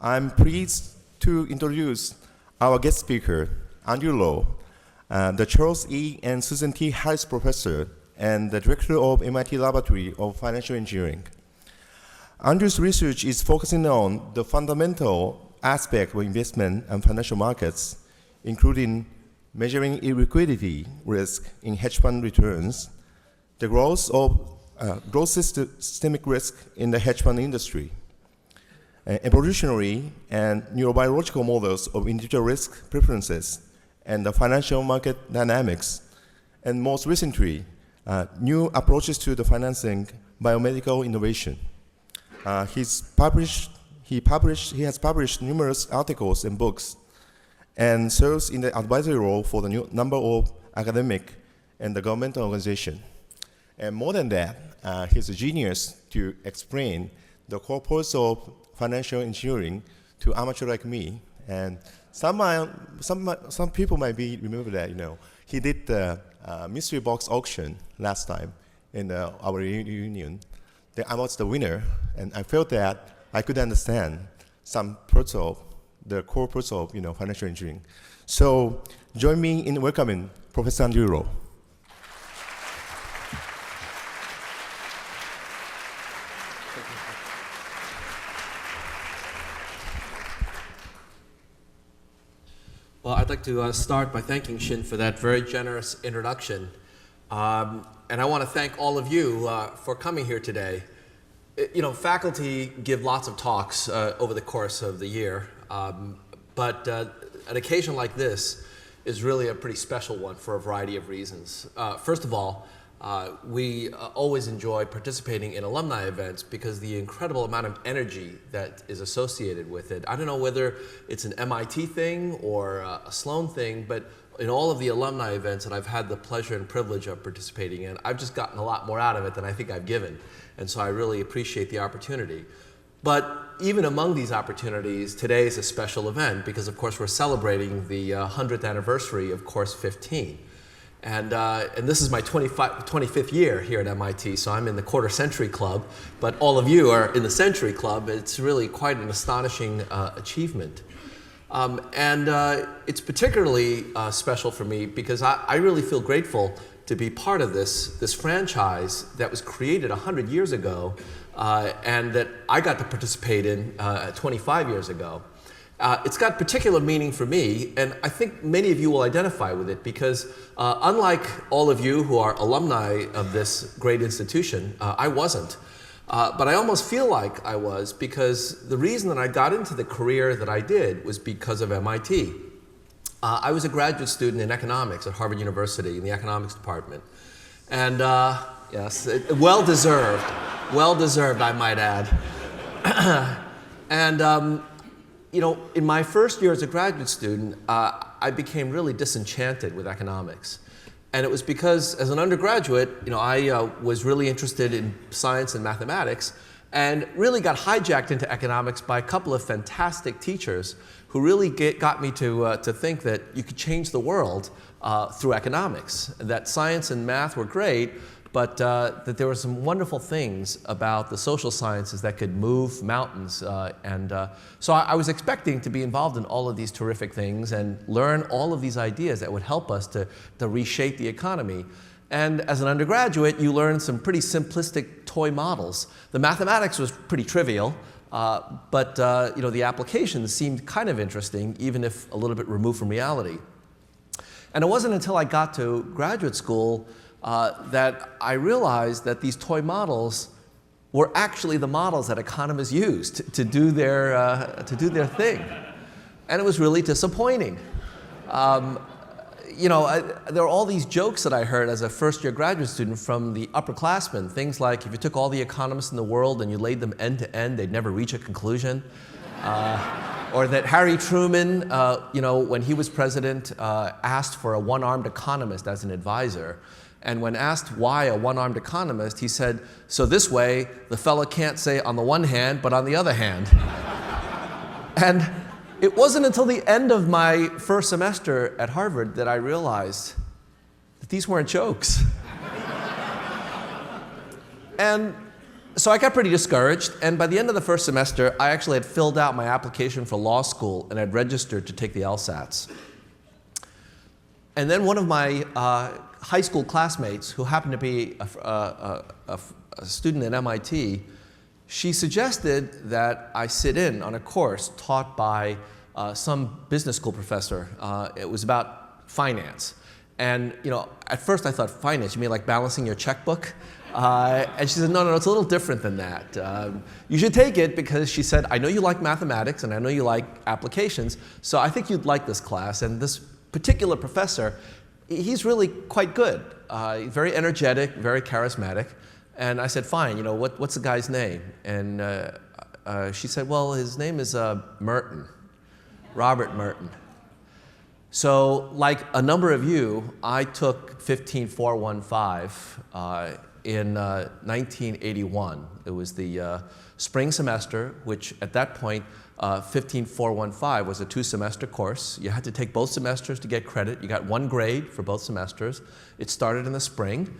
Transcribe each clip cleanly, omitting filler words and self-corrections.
I'm pleased to introduce our guest speaker, Andrew Lo, the Charles E. and Susan T. Harris Professor and the Director of MIT Laboratory of Financial Engineering. Andrew's research is focusing on the fundamental aspect of investment and financial markets, including measuring illiquidity risk in hedge fund returns, the growth systemic risk in the hedge fund industry, evolutionary and neurobiological models of individual risk preferences, and the financial market dynamics, and most recently, new approaches to the financing biomedical innovation. He has published numerous articles and books and serves in the advisory role for the number of academic and the governmental organizations. And more than that, he's a genius to explain the core purpose of financial engineering to amateur like me. And some people might remember that, he did the mystery box auction last time in our reunion. I was the winner, and I felt that I could understand some parts of the core purpose of financial engineering. So join me in welcoming Professor Andrew Lo. Well, I'd like to start by thanking Shin for that very generous introduction. And I want to thank all of you for coming here today. Faculty give lots of talks over the course of the year, but an occasion like this is really a pretty special one for a variety of reasons. First of all, we always enjoy participating in alumni events because the incredible amount of energy that is associated with it. I don't know whether it's an MIT thing or a Sloan thing, but in all of the alumni events that I've had the pleasure and privilege of participating in, I've just gotten a lot more out of it than I think I've given. And so I really appreciate the opportunity. But even among these opportunities, today is a special event because, of course, we're celebrating the 100th anniversary of Course 15. And this is my 25th year here at MIT, so I'm in the quarter century club, but all of you are in the century club. It's really quite an astonishing achievement. It's particularly special for me because I really feel grateful to be part of this franchise that was created 100 years ago and that I got to participate in 25 years ago. It's got particular meaning for me, and I think many of you will identify with it because unlike all of you who are alumni of this great institution, I wasn't. But I almost feel like I was because the reason that I got into the career that I did was because of MIT. I was a graduate student in economics at Harvard University in the economics department. And yes, well-deserved, I might add. And in my first year as a graduate student, I became really disenchanted with economics. And it was because, as an undergraduate, I was really interested in science and mathematics and really got hijacked into economics by a couple of fantastic teachers who really got me to think that you could change the world through economics, that science and math were great, but that there were some wonderful things about the social sciences that could move mountains. So I was expecting to be involved in all of these terrific things and learn all of these ideas that would help us to reshape the economy. And as an undergraduate, you learn some pretty simplistic toy models. The mathematics was pretty trivial, but the applications seemed kind of interesting, even if a little bit removed from reality. And it wasn't until I got to graduate school that I realized that these toy models were actually the models that economists used to do their thing, and it was really disappointing. There are all these jokes that I heard as a first-year graduate student from the upperclassmen. Things like if you took all the economists in the world and you laid them end to end, they'd never reach a conclusion. Or that Harry Truman, when he was president, asked for a one-armed economist as an advisor. And when asked why a one-armed economist, he said, so this way, the fella can't say on the one hand, but on the other hand. And it wasn't until the end of my first semester at Harvard that I realized that these weren't jokes. And So I got pretty discouraged, and by the end of the first semester, I actually had filled out my application for law school and had registered to take the LSATs. And then one of my high school classmates, who happened to be a student at MIT, she suggested that I sit in on a course taught by some business school professor. It was about finance. And at first I thought, finance, you mean like balancing your checkbook? And she said, no, it's a little different than that. You should take it because she said, I know you like mathematics and I know you like applications, so I think you'd like this class. And this particular professor, he's really quite good. Very energetic, very charismatic. And I said, fine, what's the guy's name? And she said, well, his name is Merton, Robert Merton. So like a number of you, I took 15415 in 1981. It was the spring semester, which at that point, 15415 was a 2-semester course. You had to take both semesters to get credit. You got 1 grade for both semesters. It started in the spring.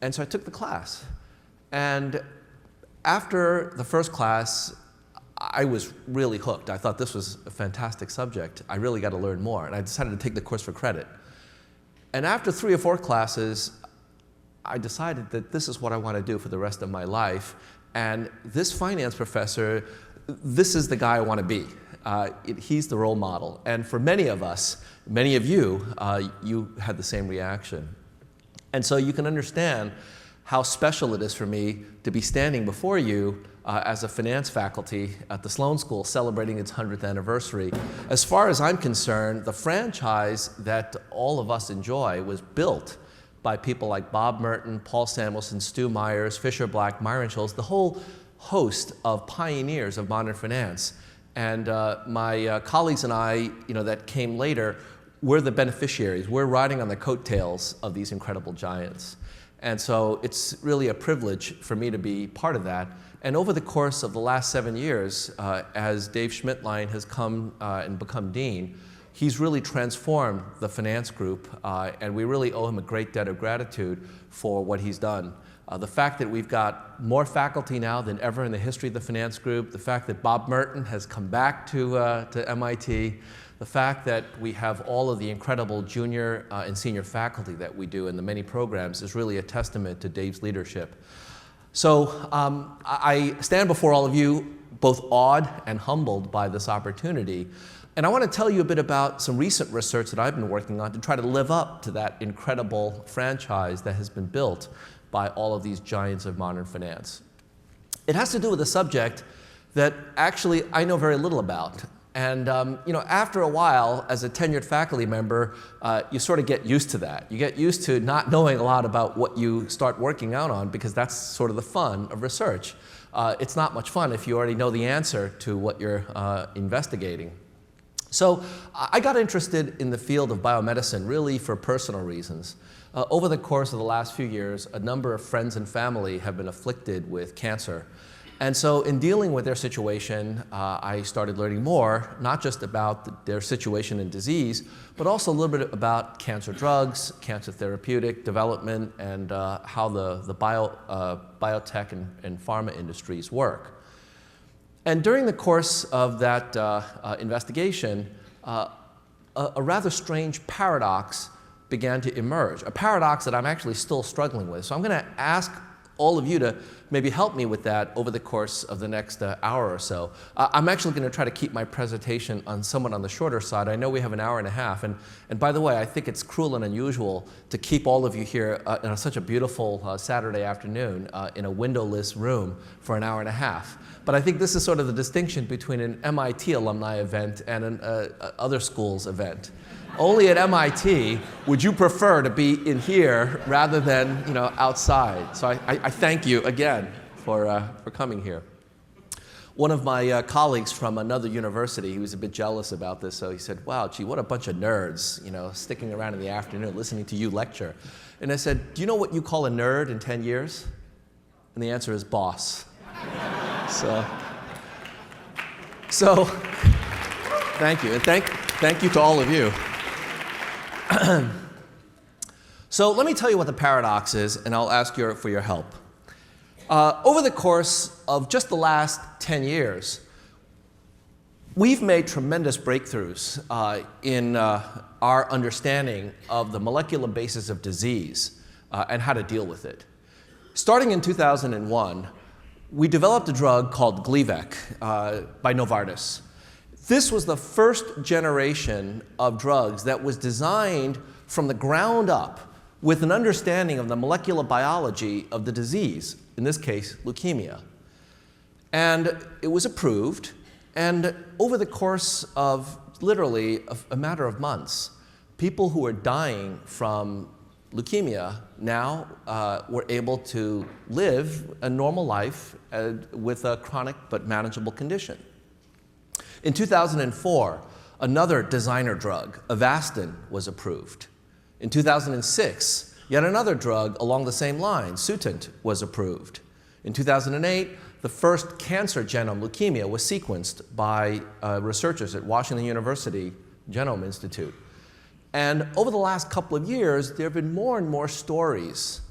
And so I took the class. And after the first class, I was really hooked. I thought this was a fantastic subject. I really got to learn more. And I decided to take the course for credit. And after 3 or 4 classes, I decided that this is what I want to do for the rest of my life. And this finance professor, this is the guy I want to be. He's the role model. And for many of us, many of you, you had the same reaction. And so you can understand how special it is for me to be standing before you as a finance faculty at the Sloan School celebrating its 100th anniversary. As far as I'm concerned, the franchise that all of us enjoy was built by people like Bob Merton, Paul Samuelson, Stu Myers, Fisher Black, Myron Scholes, the whole host of pioneers of modern finance. And my colleagues and I, that came later, we're the beneficiaries. We're riding on the coattails of these incredible giants. And so it's really a privilege for me to be part of that. And over the course of the last 7 years, as Dave Schmidtlein has come and become dean, he's really transformed the finance group, and we really owe him a great debt of gratitude for what he's done. The fact that we've got more faculty now than ever in the history of the finance group, the fact that Bob Merton has come back to MIT, the fact that we have all of the incredible junior and senior faculty that we do in the many programs is really a testament to Dave's leadership. So I stand before all of you both awed and humbled by this opportunity. And I want to tell you a bit about some recent research that I've been working on to try to live up to that incredible franchise that has been built by all of these giants of modern finance. It has to do with a subject that actually I know very little about. And after a while, as a tenured faculty member, you sort of get used to that. You get used to not knowing a lot about what you start working out on because that's sort of the fun of research. It's not much fun if you already know the answer to what you're investigating. So I got interested in the field of biomedicine really for personal reasons. Over the course of the last few years, a number of friends and family have been afflicted with cancer. And so in dealing with their situation, I started learning more, not just about their situation and disease, but also a little bit about cancer drugs, cancer therapeutic development, and how the biotech and pharma industries work. And during the course of that investigation, a rather strange paradox began to emerge, a paradox that I'm actually still struggling with. So I'm going to ask all of you to maybe help me with that over the course of the next hour or so. I'm actually going to try to keep my presentation somewhat on the shorter side. I know we have an hour and a half, and by the way, I think it's cruel and unusual to keep all of you here in such a beautiful Saturday afternoon in a windowless room for an hour and a half. But I think this is sort of the distinction between an MIT alumni event and an other school's event. Only at MIT would you prefer to be in here rather than outside. So I thank you again for coming here. One of my colleagues from another university, he was a bit jealous about this, so he said, wow, gee, what a bunch of nerds, sticking around in the afternoon listening to you lecture. And I said, do you know what you call a nerd in 10 years? And the answer is boss. So thank you, and thank you to all of you. So let me tell you what the paradox is, and I'll ask for your help. Over the course of just the last 10 years, we've made tremendous breakthroughs in our understanding of the molecular basis of disease and how to deal with it. Starting in 2001, we developed a drug called Gleevec by Novartis. This was the first generation of drugs that was designed from the ground up with an understanding of the molecular biology of the disease, in this case, leukemia. And it was approved, and over the course of literally a matter of months, people who were dying from leukemia now were able to live a normal life with a chronic but manageable condition. In 2004, another designer drug, Avastin, was approved. In 2006, yet another drug along the same line, Sutent, was approved. In 2008, the first cancer genome, leukemia, was sequenced by researchers at Washington University Genome Institute. And over the last couple of years, there have been more and more stories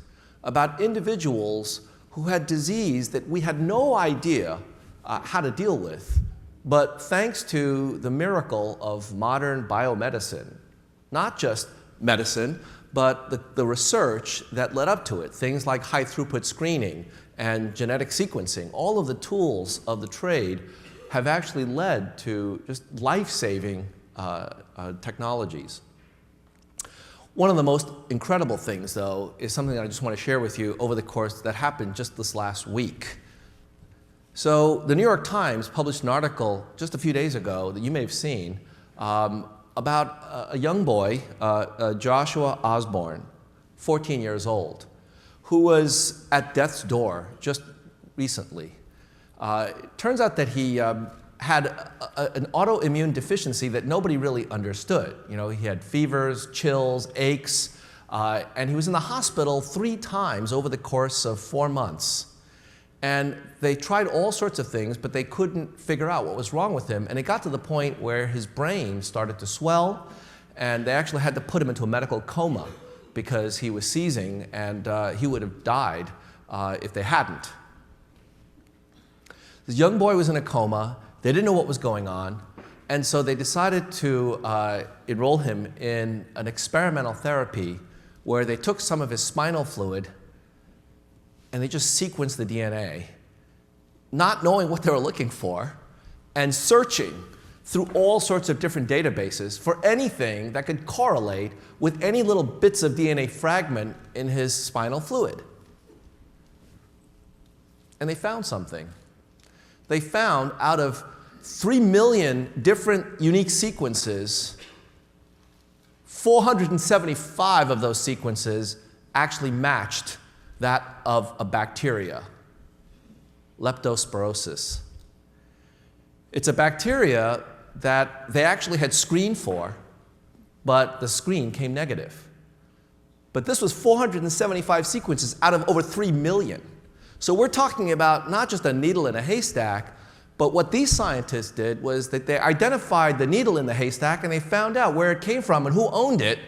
about individuals who had disease that we had no idea how to deal with. But thanks to the miracle of modern biomedicine, not just medicine, but the research that led up to it, things like high-throughput screening and genetic sequencing, all of the tools of the trade have actually led to just life-saving technologies. One of the most incredible things, though, is something that I just want to share with you over the course that happened just this last week. So the New York Times published an article just a few days ago that you may have seen about a young boy, Joshua Osborne, 14 years old, who was at death's door just recently. It turns out that he had an autoimmune deficiency that nobody really understood. You know, he had fevers, chills, aches, and he was in the hospital 3 times over the course of 4 months. And they tried all sorts of things, but they couldn't figure out what was wrong with him. And it got to the point where his brain started to swell, and they actually had to put him into a medical coma because he was seizing, and he would have died if they hadn't. This young boy was in a coma. They didn't know what was going on, and so they decided to enroll him in an experimental therapy where they took some of his spinal fluid and they just sequenced the DNA, not knowing what they were looking for, and searching through all sorts of different databases for anything that could correlate with any little bits of DNA fragment in his spinal fluid. And they found something. They found out of 3 million different unique sequences, 475 of those sequences actually matched that of a bacteria, leptospirosis. It's a bacteria that they actually had screened for, but the screen came negative. But this was 475 sequences out of over 3 million. So we're talking about not just a needle in a haystack, but what these scientists did was that they identified the needle in the haystack and they found out where it came from and who owned it,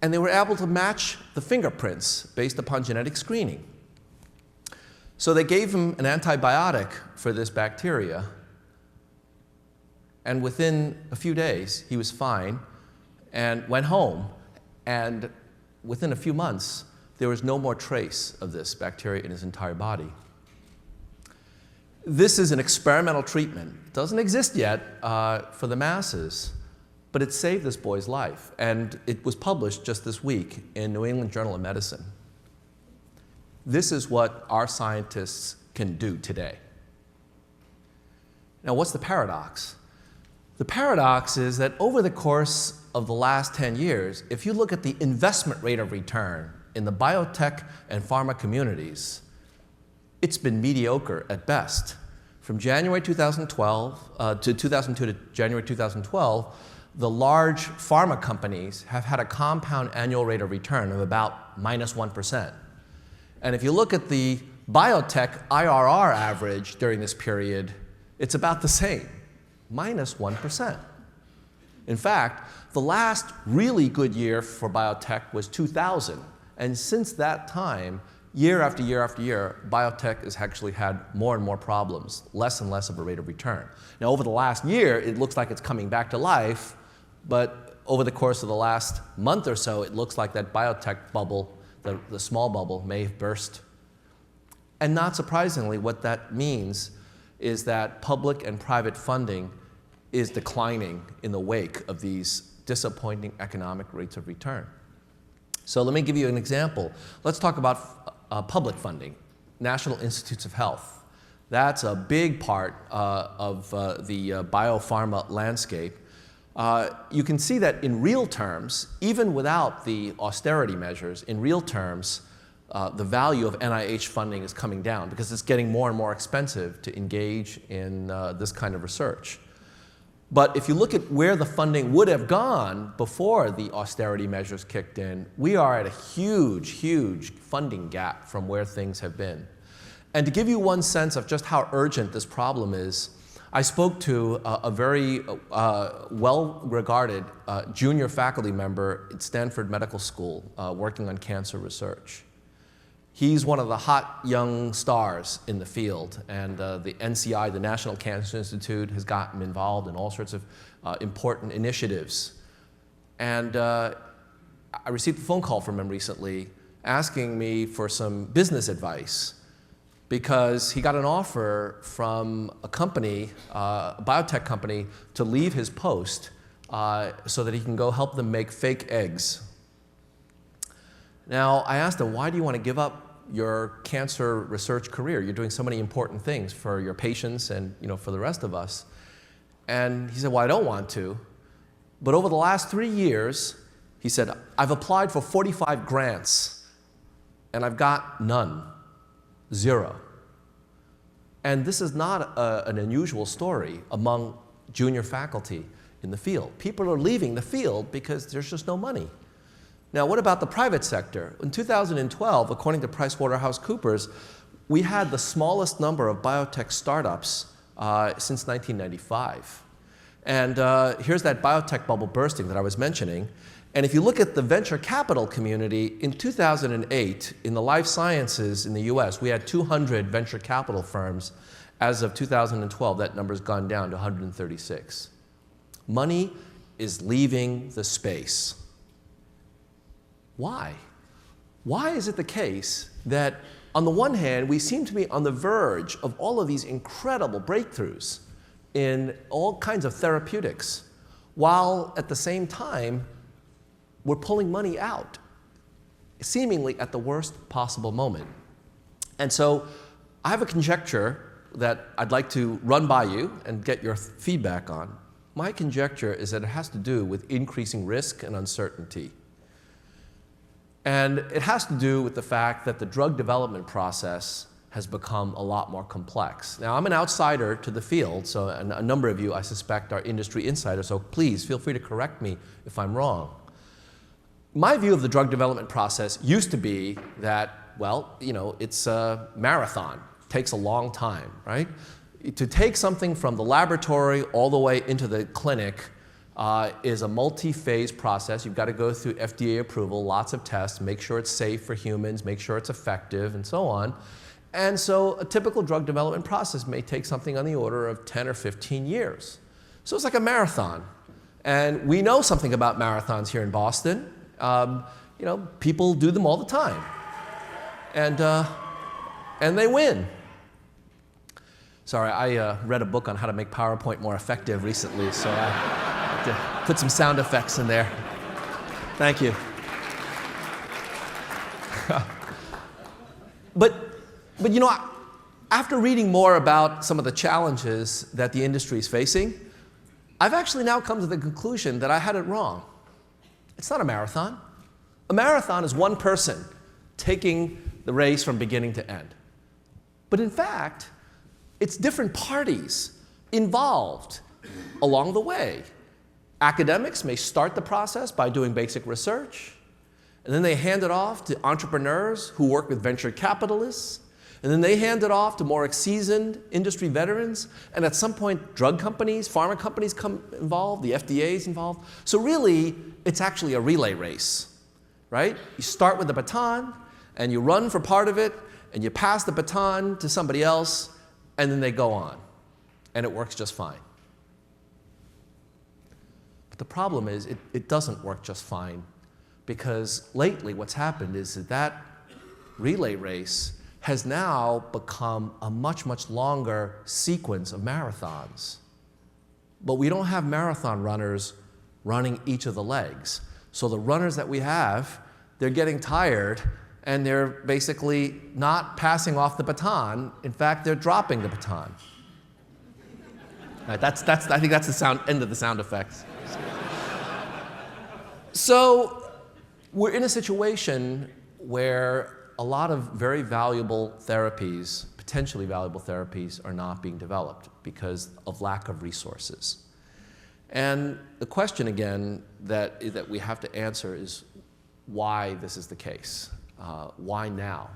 and they were able to match the fingerprints based upon genetic screening. So they gave him an antibiotic for this bacteria, and within a few days he was fine and went home, and within a few months there was no more trace of this bacteria in his entire body. This is an experimental treatment. It doesn't exist yet for the masses, but it saved this boy's life, and it was published just this week in New England Journal of Medicine. This is what our scientists can do today. Now, what's the paradox? The paradox is that over the course of the last 10 years, if you look at the investment rate of return in the biotech and pharma communities, it's been mediocre at best. From January 2012 to 2002 to January 2012, the large pharma companies have had a compound annual rate of return of about -1%. And if you look at the biotech IRR average during this period, it's about the same, -1%. In fact, the last really good year for biotech was 2000. And since that time, year after year after year, biotech has actually had more and more problems, less and less of a rate of return. Now, over the last year, it looks like it's coming back to life, but over the course of the last month or so, it looks like that biotech bubble, the small bubble, may have burst. And not surprisingly, what that means is that public and private funding is declining in the wake of these disappointing economic rates of return. So let me give you an example. Let's talk about public funding, National Institutes of Health. That's a big part of the biopharma landscape. You can see that in real terms, even without the austerity measures, in real terms, the value of NIH funding is coming down because it's getting more and more expensive to engage in this kind of research. But if you look at where the funding would have gone before the austerity measures kicked in, we are at a huge, huge funding gap from where things have been. And to give you one sense of just how urgent this problem is, I spoke to a very well-regarded junior faculty member at Stanford Medical School working on cancer research. He's one of the hot young stars in the field, and the NCI, the National Cancer Institute, has gotten involved in all sorts of important initiatives. And I received a phone call from him recently asking me for some business advice because he got an offer from a company, a biotech company, to leave his post so that he can go help them make fake eggs. Now, I asked him, why do you want to give up your cancer research career? You're doing so many important things for your patients and for the rest of us. And he said, well, I don't want to. But over the last 3 years, he said, I've applied for 45 grants, and I've got none, 0. And this is not an unusual story among junior faculty in the field. People are leaving the field because there's just no money. Now, what about the private sector? In 2012, according to PricewaterhouseCoopers, we had the smallest number of biotech startups since 1995. And here's that biotech bubble bursting that I was mentioning. And if you look at the venture capital community, in 2008, in the life sciences in the US, we had 200 venture capital firms. As of 2012, that number's gone down to 136. Money is leaving the space. Why? Why is it the case that, on the one hand, we seem to be on the verge of all of these incredible breakthroughs in all kinds of therapeutics, while at the same time, we're pulling money out, seemingly at the worst possible moment? And so I have a conjecture that I'd like to run by you and get your feedback on. My conjecture is that it has to do with increasing risk and uncertainty. And it has to do with the fact that the drug development process has become a lot more complex. Now, I'm an outsider to the field, so a number of you, I suspect, are industry insiders, so please feel free to correct me if I'm wrong. My view of the drug development process used to be that, well, it's a marathon. It takes a long time, right? To take something from the laboratory all the way into the clinic is a multi-phase process. You've got to go through FDA approval, lots of tests, make sure it's safe for humans, make sure it's effective, and so on. And so a typical drug development process may take something on the order of 10 or 15 years. So it's like a marathon. And we know something about marathons here in Boston. People do them all the time. And they win. Sorry, I read a book on how to make PowerPoint more effective recently, so I have to put some sound effects in there. Thank you. But after reading more about some of the challenges that the industry is facing, I've actually now come to the conclusion that I had it wrong. It's not a marathon. A marathon is one person taking the race from beginning to end. But in fact, it's different parties involved along the way. Academics may start the process by doing basic research, and then they hand it off to entrepreneurs who work with venture capitalists, and then they hand it off to more seasoned industry veterans, and at some point, drug companies, pharma companies come involved, the FDA is involved. So really, it's actually a relay race, right? You start with the baton, and you run for part of it, and you pass the baton to somebody else, and then they go on, and it works just fine. But the problem is it doesn't work just fine, because lately what's happened is that relay race has now become a much, much longer sequence of marathons. But we don't have marathon runners running each of the legs. So the runners that we have, they're getting tired, and they're basically not passing off the baton. In fact, they're dropping the baton. Right, I think that's the end of the sound effects. So we're in a situation where a lot of very valuable therapies, potentially valuable therapies, are not being developed because of lack of resources. And the question, again, that we have to answer is why this is the case. Why now?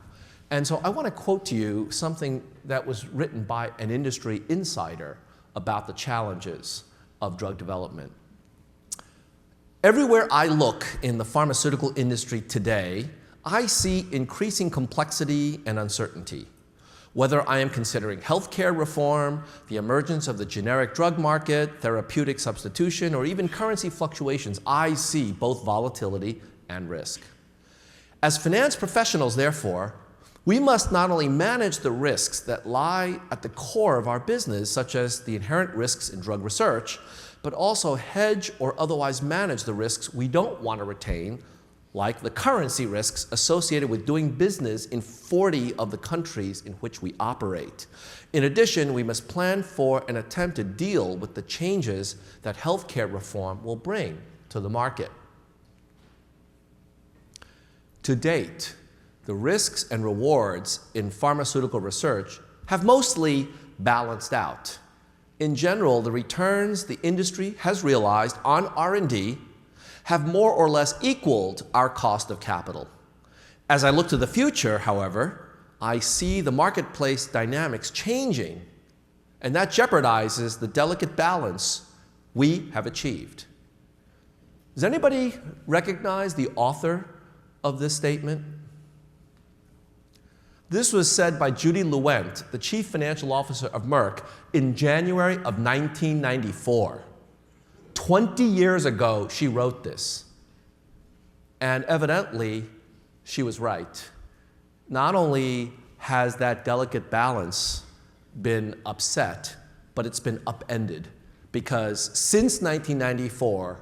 And so I want to quote to you something that was written by an industry insider about the challenges of drug development. Everywhere I look in the pharmaceutical industry today, I see increasing complexity and uncertainty. Whether I am considering healthcare reform, the emergence of the generic drug market, therapeutic substitution, or even currency fluctuations, I see both volatility and risk. As finance professionals, therefore, we must not only manage the risks that lie at the core of our business, such as the inherent risks in drug research, but also hedge or otherwise manage the risks we don't want to retain, like the currency risks associated with doing business in 40 of the countries in which we operate. In addition, we must plan for and attempt to deal with the changes that healthcare reform will bring to the market. To date, the risks and rewards in pharmaceutical research have mostly balanced out. In general, the returns the industry has realized on R&D have more or less equaled our cost of capital. As I look to the future, however, I see the marketplace dynamics changing, and that jeopardizes the delicate balance we have achieved. Does anybody recognize the author of this statement? This was said by Judy Lewent, the chief financial officer of Merck, in January of 1994. 20 years ago, she wrote this. And evidently, she was right. Not only has that delicate balance been upset, but it's been upended. Because since 1994,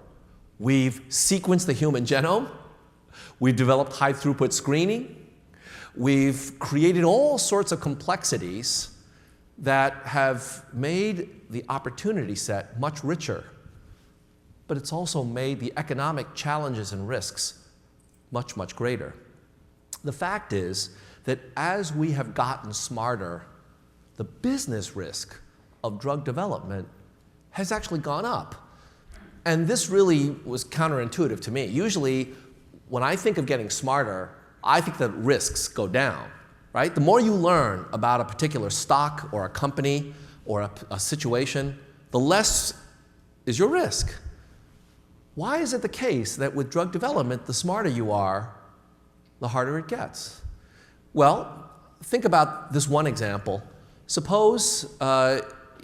we've sequenced the human genome, we've developed high-throughput screening, we've created all sorts of complexities that have made the opportunity set much richer. But it's also made the economic challenges and risks much, much greater. The fact is that as we have gotten smarter, the business risk of drug development has actually gone up. And this really was counterintuitive to me. Usually, when I think of getting smarter, I think that risks go down, right? The more you learn about a particular stock or a company or a situation, the less is your risk. Why is it the case that with drug development, the smarter you are, the harder it gets? Well, think about this one example. Suppose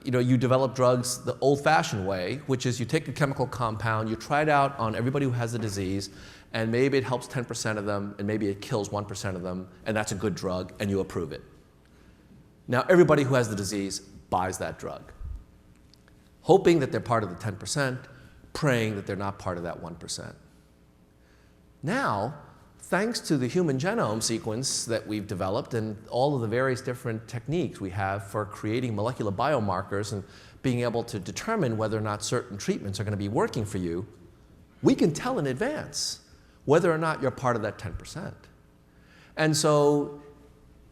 you develop drugs the old-fashioned way, which is you take a chemical compound, you try it out on everybody who has the disease, and maybe it helps 10% of them, and maybe it kills 1% of them, and that's a good drug, and you approve it. Now, everybody who has the disease buys that drug, hoping that they're part of the 10%, praying that they're not part of that 1%. Now, thanks to the human genome sequence that we've developed and all of the various different techniques we have for creating molecular biomarkers and being able to determine whether or not certain treatments are going to be working for you, we can tell in advance whether or not you're part of that 10%. And so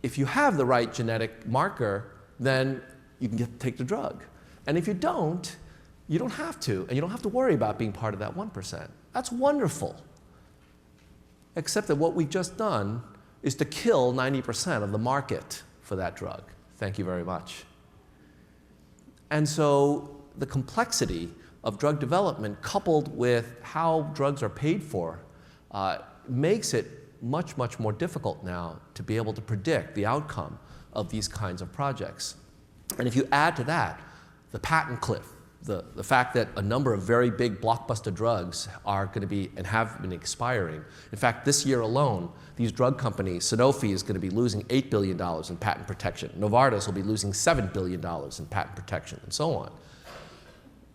if you have the right genetic marker, then you can take the drug. And if you don't have to, and you don't have to worry about being part of that 1%. That's wonderful. Except that what we've just done is to kill 90% of the market for that drug. Thank you very much. And so the complexity of drug development coupled with how drugs are paid for makes it much, much more difficult now to be able to predict the outcome of these kinds of projects. And if you add to that the patent cliff, the fact that a number of very big blockbuster drugs are going to be and have been expiring. In fact, this year alone, these drug companies, Sanofi is going to be losing $8 billion in patent protection. Novartis will be losing $7 billion in patent protection, and so on.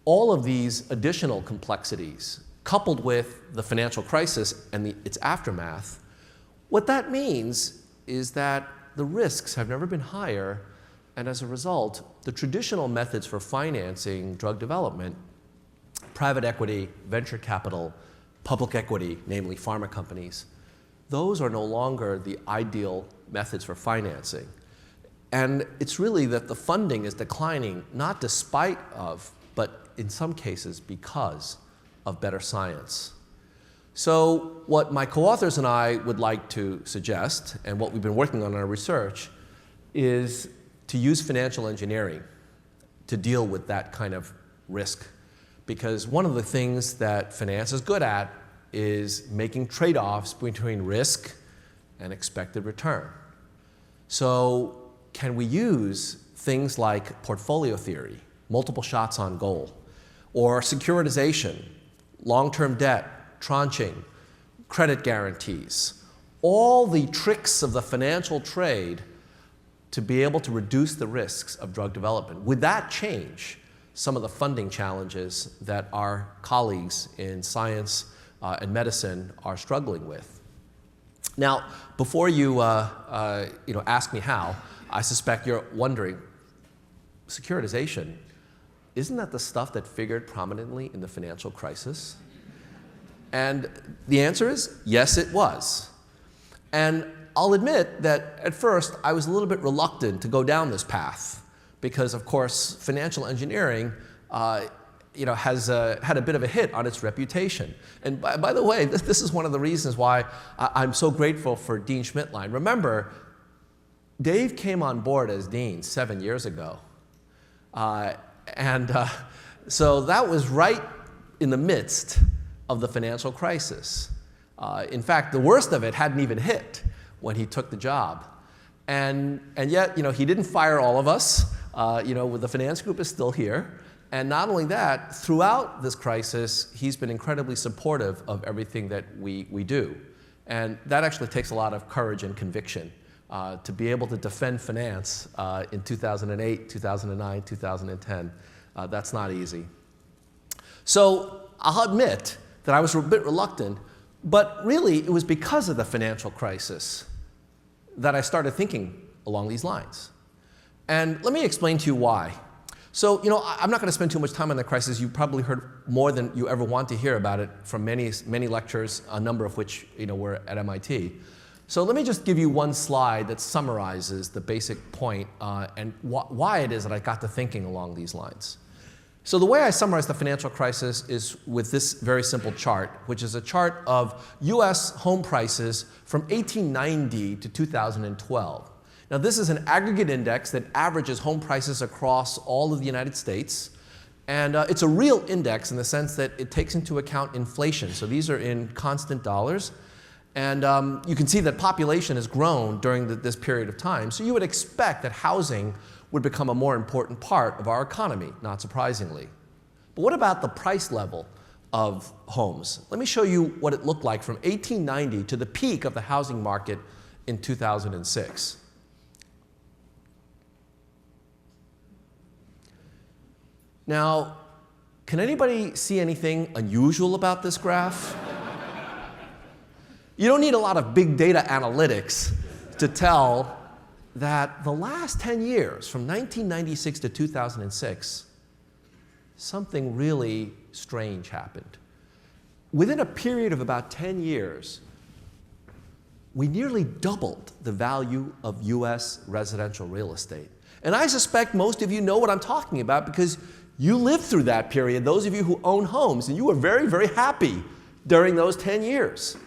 All of these additional complexities, coupled with the financial crisis and its aftermath, what that means is that the risks have never been higher, and as a result, the traditional methods for financing drug development, private equity, venture capital, public equity, namely pharma companies, those are no longer the ideal methods for financing. And it's really that the funding is declining, not despite of, but in some cases because of better science. So what my co-authors and I would like to suggest, and what we've been working on in our research, is to use financial engineering to deal with that kind of risk. Because one of the things that finance is good at is making trade-offs between risk and expected return. So can we use things like portfolio theory, multiple shots on goal, or securitization, long-term debt, tranching, credit guarantees, all the tricks of the financial trade to be able to reduce the risks of drug development? Would that change some of the funding challenges that our colleagues in science and medicine are struggling with? Now, before you, ask me how, I suspect you're wondering, securitization, isn't that the stuff that figured prominently in the financial crisis? And the answer is, yes, it was. And I'll admit that at first I was a little bit reluctant to go down this path because, of course, financial engineering has had a bit of a hit on its reputation. And by the way, this is one of the reasons why I'm so grateful for Dean Schmidtlein. Remember, Dave came on board as dean 7 years ago. So that was right in the midst of the financial crisis. In fact, the worst of it hadn't even hit when he took the job. And yet, he didn't fire all of us. The finance group is still here. And not only that, throughout this crisis, he's been incredibly supportive of everything that we do. And that actually takes a lot of courage and conviction to be able to defend finance in 2008, 2009, 2010. That's not easy. So I'll admit that I was a bit reluctant, but really it was because of the financial crisis that I started thinking along these lines. And let me explain to you why. So, I'm not going to spend too much time on the crisis. You've probably heard more than you ever want to hear about it from many, many lectures, a number of which, were at MIT. So let me just give you one slide that summarizes the basic point and why it is that I got to thinking along these lines. So the way I summarize the financial crisis is with this very simple chart, which is a chart of US home prices from 1890 to 2012. Now this is an aggregate index that averages home prices across all of the United States. And it's a real index in the sense that it takes into account inflation. So these are in constant dollars. And you can see that population has grown during this period of time. So you would expect that housing would become a more important part of our economy, not surprisingly. But what about the price level of homes? Let me show you what it looked like from 1890 to the peak of the housing market in 2006. Now, can anybody see anything unusual about this graph? You don't need a lot of big data analytics to tell that the last 10 years, from 1996 to 2006, something really strange happened. Within a period of about 10 years, we nearly doubled the value of US residential real estate. And I suspect most of you know what I'm talking about because you lived through that period, those of you who own homes, and you were very, very happy during those 10 years.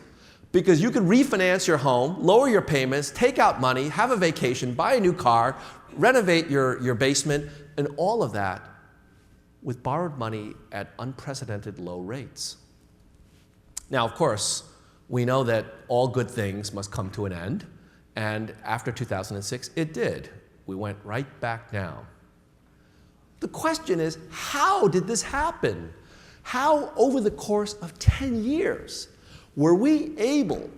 Because you could refinance your home, lower your payments, take out money, have a vacation, buy a new car, renovate your basement, and all of that with borrowed money at unprecedented low rates. Now, of course, We know that all good things must come to an end, and after 2006, it did. We went right back down. The question is, how did this happen? How, over the course of 10 years, were we able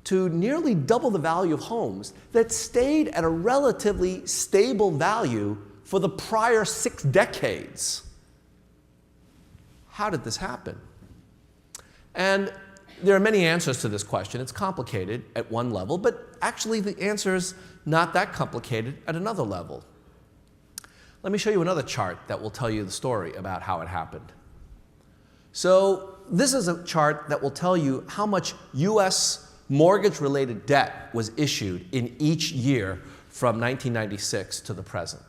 to nearly double the value of homes that stayed at a relatively stable value for the prior 6 decades? How did this happen? And there are many answers to this question. It's complicated at one level, but actually the answer is not that complicated at another level. Let me show you another chart that will tell you the story about how it happened. So this is a chart that will tell you how much US mortgage-related debt was issued in each year from 1996 to the present.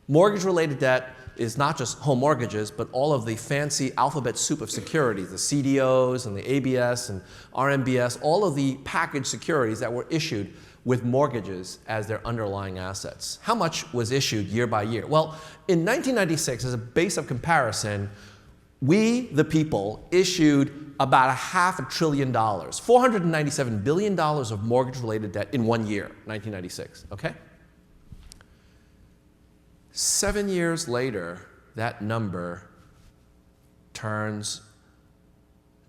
Mortgage-related debt is not just home mortgages, but all of the fancy alphabet soup of securities, the CDOs and the ABS and RMBS, all of the packaged securities that were issued with mortgages as their underlying assets. How much was issued year by year? Well, in 1996, as a base of comparison, we, the people, issued about $500 billion, $497 billion of mortgage-related debt in 1 year, 1996, okay? 7 years later, that number turns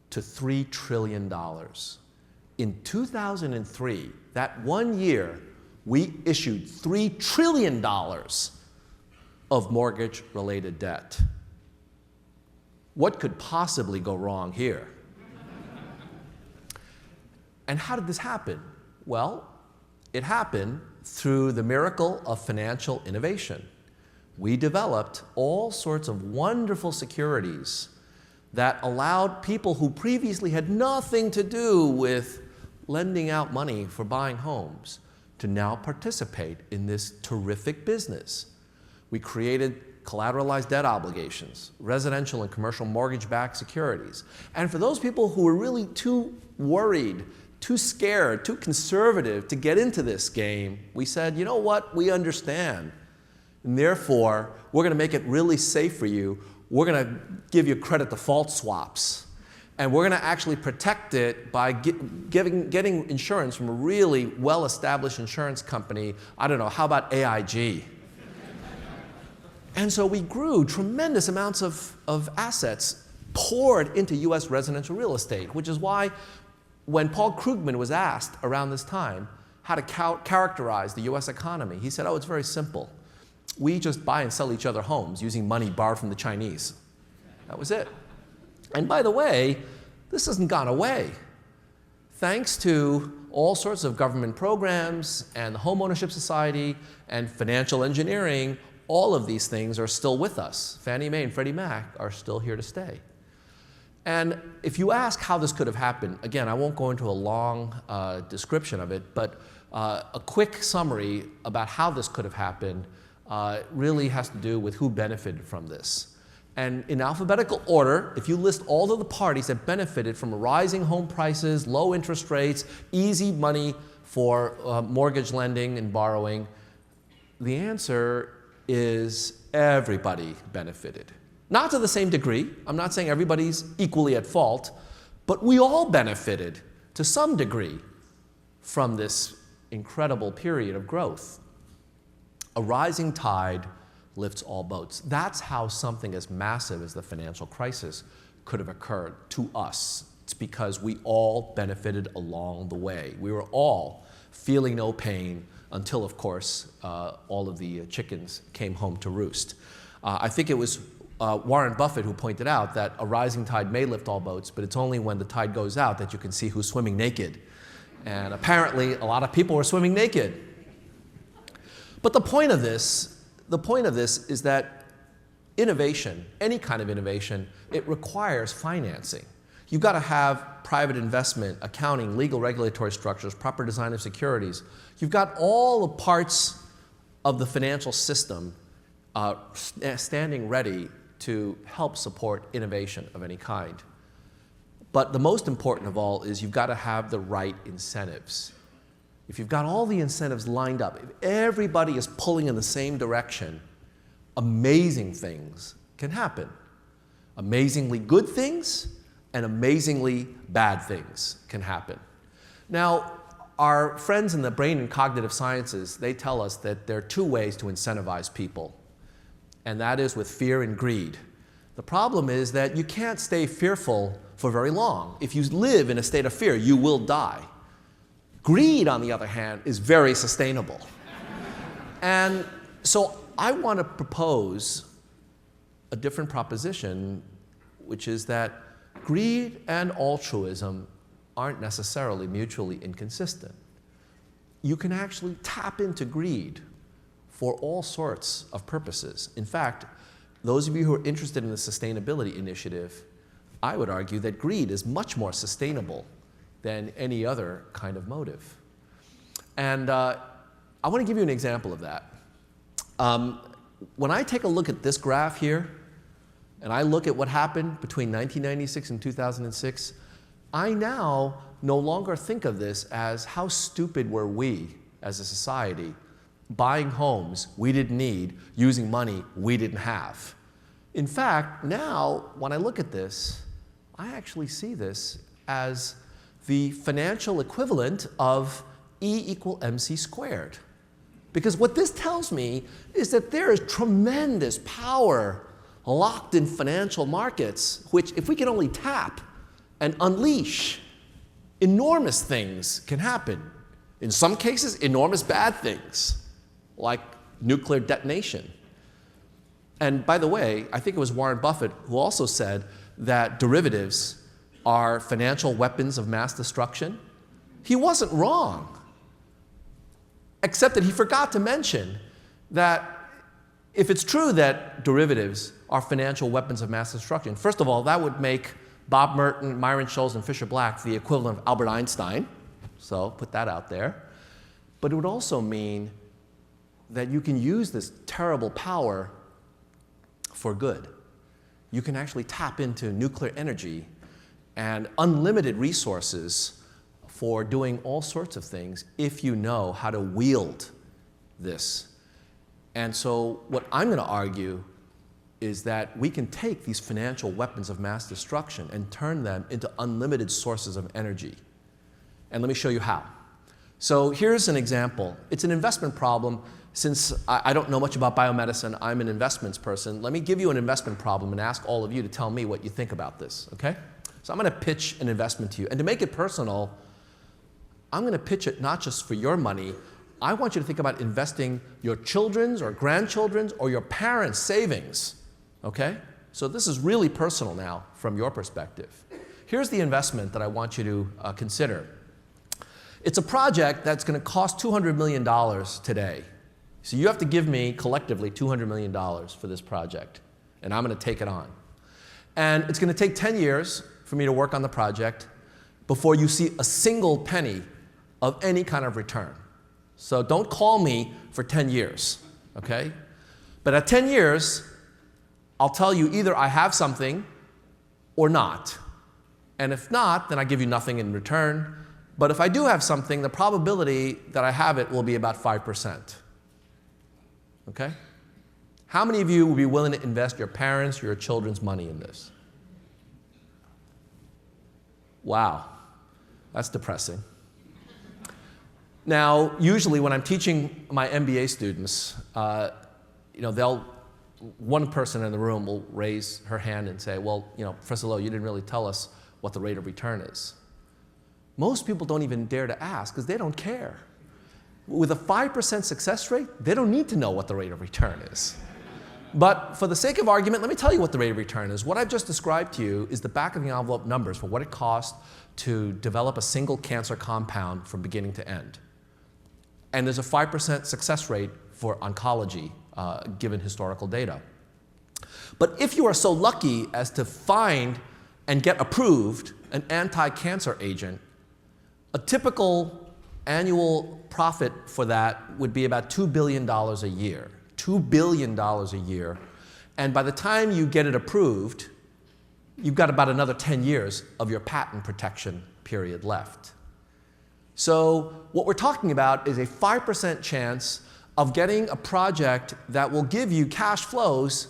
to $3 trillion. In 2003, that 1 year, we issued $3 trillion of mortgage-related debt. What could possibly go wrong here? And how did this happen? Well, it happened through the miracle of financial innovation. We developed all sorts of wonderful securities that allowed people who previously had nothing to do with lending out money for buying homes to now participate in this terrific business. We created collateralized debt obligations, residential and commercial mortgage-backed securities. And for those people who were really too worried, too scared, too conservative to get into this game, we said, you know what, we understand. And therefore, we're going to make it really safe for you. We're going to give you credit default swaps. And we're going to actually protect it by getting insurance from a really well-established insurance company. I don't know, how about AIG? And so we grew tremendous amounts of assets poured into US residential real estate, which is why when Paul Krugman was asked around this time how to characterize the US economy, he said, oh, it's very simple. We just buy and sell each other homes using money borrowed from the Chinese. That was it. And by the way, this hasn't gone away. Thanks to all sorts of government programs and the Home Ownership Society and financial engineering, all of these things are still with us. Fannie Mae and Freddie Mac are still here to stay. And if you ask how this could have happened, again, I won't go into a long description of it, but a quick summary about how this could have happened really has to do with who benefited from this. And in alphabetical order, if you list all of the parties that benefited from rising home prices, low interest rates, easy money for mortgage lending and borrowing, the answer is everybody benefited. Not to the same degree. I'm not saying everybody's equally at fault, but we all benefited to some degree from this incredible period of growth. A rising tide lifts all boats. That's how something as massive as the financial crisis could have occurred to us. It's because we all benefited along the way. We were all feeling no pain until, of course, all of the chickens came home to roost. I think it was Warren Buffett who pointed out that a rising tide may lift all boats, but it's only when the tide goes out that you can see who's swimming naked. And apparently, a lot of people were swimming naked. But the point of this is that innovation, any kind of innovation, it requires financing. You've got to have private investment, accounting, legal regulatory structures, proper design of securities. You've got all the parts of the financial system standing ready to help support innovation of any kind. But the most important of all is you've got to have the right incentives. If you've got all the incentives lined up, if everybody is pulling in the same direction, amazing things can happen. Amazingly good things and amazingly bad things can happen. Now, our friends in the brain and cognitive sciences, they tell us that there are two ways to incentivize people, and that is with fear and greed. The problem is that you can't stay fearful for very long. If you live in a state of fear, you will die. Greed, on the other hand, is very sustainable. And so I want to propose a different proposition, which is that greed and altruism aren't necessarily mutually inconsistent. You can actually tap into greed for all sorts of purposes. In fact, those of you who are interested in the sustainability initiative, I would argue that greed is much more sustainable than any other kind of motive. And I want to give you an example of that. When I take a look at this graph here, and I look at what happened between 1996 and 2006, I now no longer think of this as how stupid were we as a society buying homes we didn't need, using money we didn't have. In fact, now when I look at this, I actually see this as the financial equivalent of E equal mc squared. Because what this tells me is that there is tremendous power locked in financial markets, which if we can only tap and unleash, enormous things can happen. In some cases, enormous bad things, like nuclear detonation. And by the way, I think it was Warren Buffett who also said that derivatives are financial weapons of mass destruction. He wasn't wrong, except that he forgot to mention that if it's true that derivatives are financial weapons of mass destruction, first of all, that would make Bob Merton, Myron Scholes, and Fisher Black the equivalent of Albert Einstein. So put that out there. But it would also mean that you can use this terrible power for good. You can actually tap into nuclear energy and unlimited resources for doing all sorts of things if you know how to wield this. And so what I'm going to argue is that we can take these financial weapons of mass destruction and turn them into unlimited sources of energy. And let me show you how. So here's an example. It's an investment problem. Since I don't know much about biomedicine, I'm an investments person. Let me give you an investment problem and ask all of you to tell me what you think about this, okay? So I'm going to pitch an investment to you. And to make it personal, I'm going to pitch it not just for your money. I want you to think about investing your children's or grandchildren's or your parents' savings, okay? So this is really personal now from your perspective. Here's the investment that I want you to consider. It's a project that's going to cost $200 million today. So you have to give me collectively $200 million for this project, and I'm going to take it on. And it's going to take 10 years for me to work on the project before you see a single penny of any kind of return. So don't call me for 10 years, okay? But at 10 years, I'll tell you either I have something or not. And if not, then I give you nothing in return. But if I do have something, the probability that I have it will be about 5%. Okay? How many of you would be willing to invest your parents' or your children's money in this? Wow, that's depressing. Now, usually when I'm teaching my MBA students, one person in the room will raise her hand and say, well, Professor Lowe, you didn't really tell us what the rate of return is. Most people don't even dare to ask because they don't care. With a 5% success rate, they don't need to know what the rate of return is. But for the sake of argument, let me tell you what the rate of return is. What I've just described to you is the back of the envelope numbers for what it costs to develop a single cancer compound from beginning to end. And there's a 5% success rate for oncology, given historical data. But if you are so lucky as to find and get approved an anti-cancer agent, a typical annual profit for that would be about $2 billion a year. $2 billion a year. And by the time you get it approved, you've got about another 10 years of your patent protection period left. So what we're talking about is a 5% chance of getting a project that will give you cash flows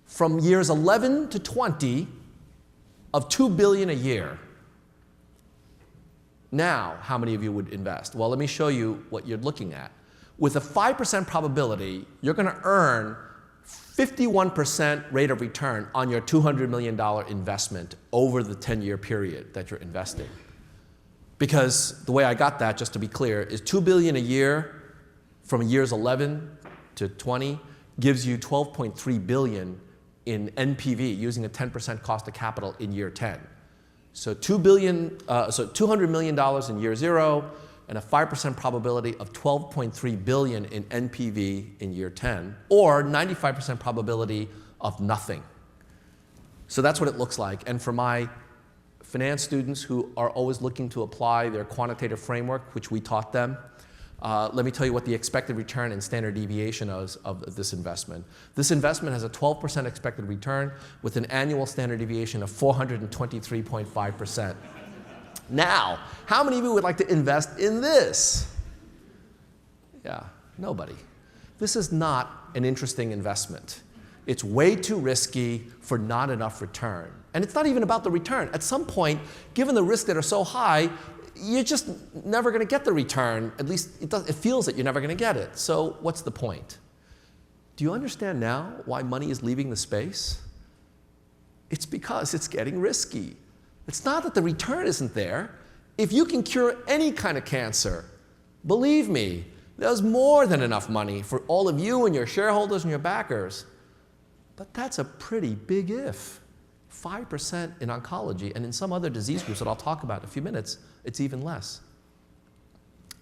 from years 11 to 20 of $2 billion a year. Now, how many of you would invest? Well, let me show you what you're looking at. With a 5% probability, you're going to earn 51% rate of return on your $200 million investment over the 10-year period that you're investing. Because the way I got that, just to be clear, is $2 billion a year from years 11 to 20 gives you $12.3 billion in NPV using a 10% cost of capital in year 10. So $200 million in year 0 and a 5% probability of $12.3 billion in NPV in year 10, or 95% probability of nothing. So that's what it looks like. And for my finance students who are always looking to apply their quantitative framework, which we taught them, let me tell you what the expected return and standard deviation is of this investment. This investment has a 12% expected return with an annual standard deviation of 423.5%. Now, how many of you would like to invest in this? Yeah, nobody. This is not an interesting investment. It's way too risky for not enough return. And it's not even about the return. At some point, given the risks that are so high, you're just never going to get the return. At least it feels that you're never going to get it. So what's the point? Do you understand now why money is leaving the space? It's because it's getting risky. It's not that the return isn't there. If you can cure any kind of cancer, believe me, there's more than enough money for all of you and your shareholders and your backers. But that's a pretty big if. 5% in oncology, and in some other disease groups that I'll talk about in a few minutes, it's even less.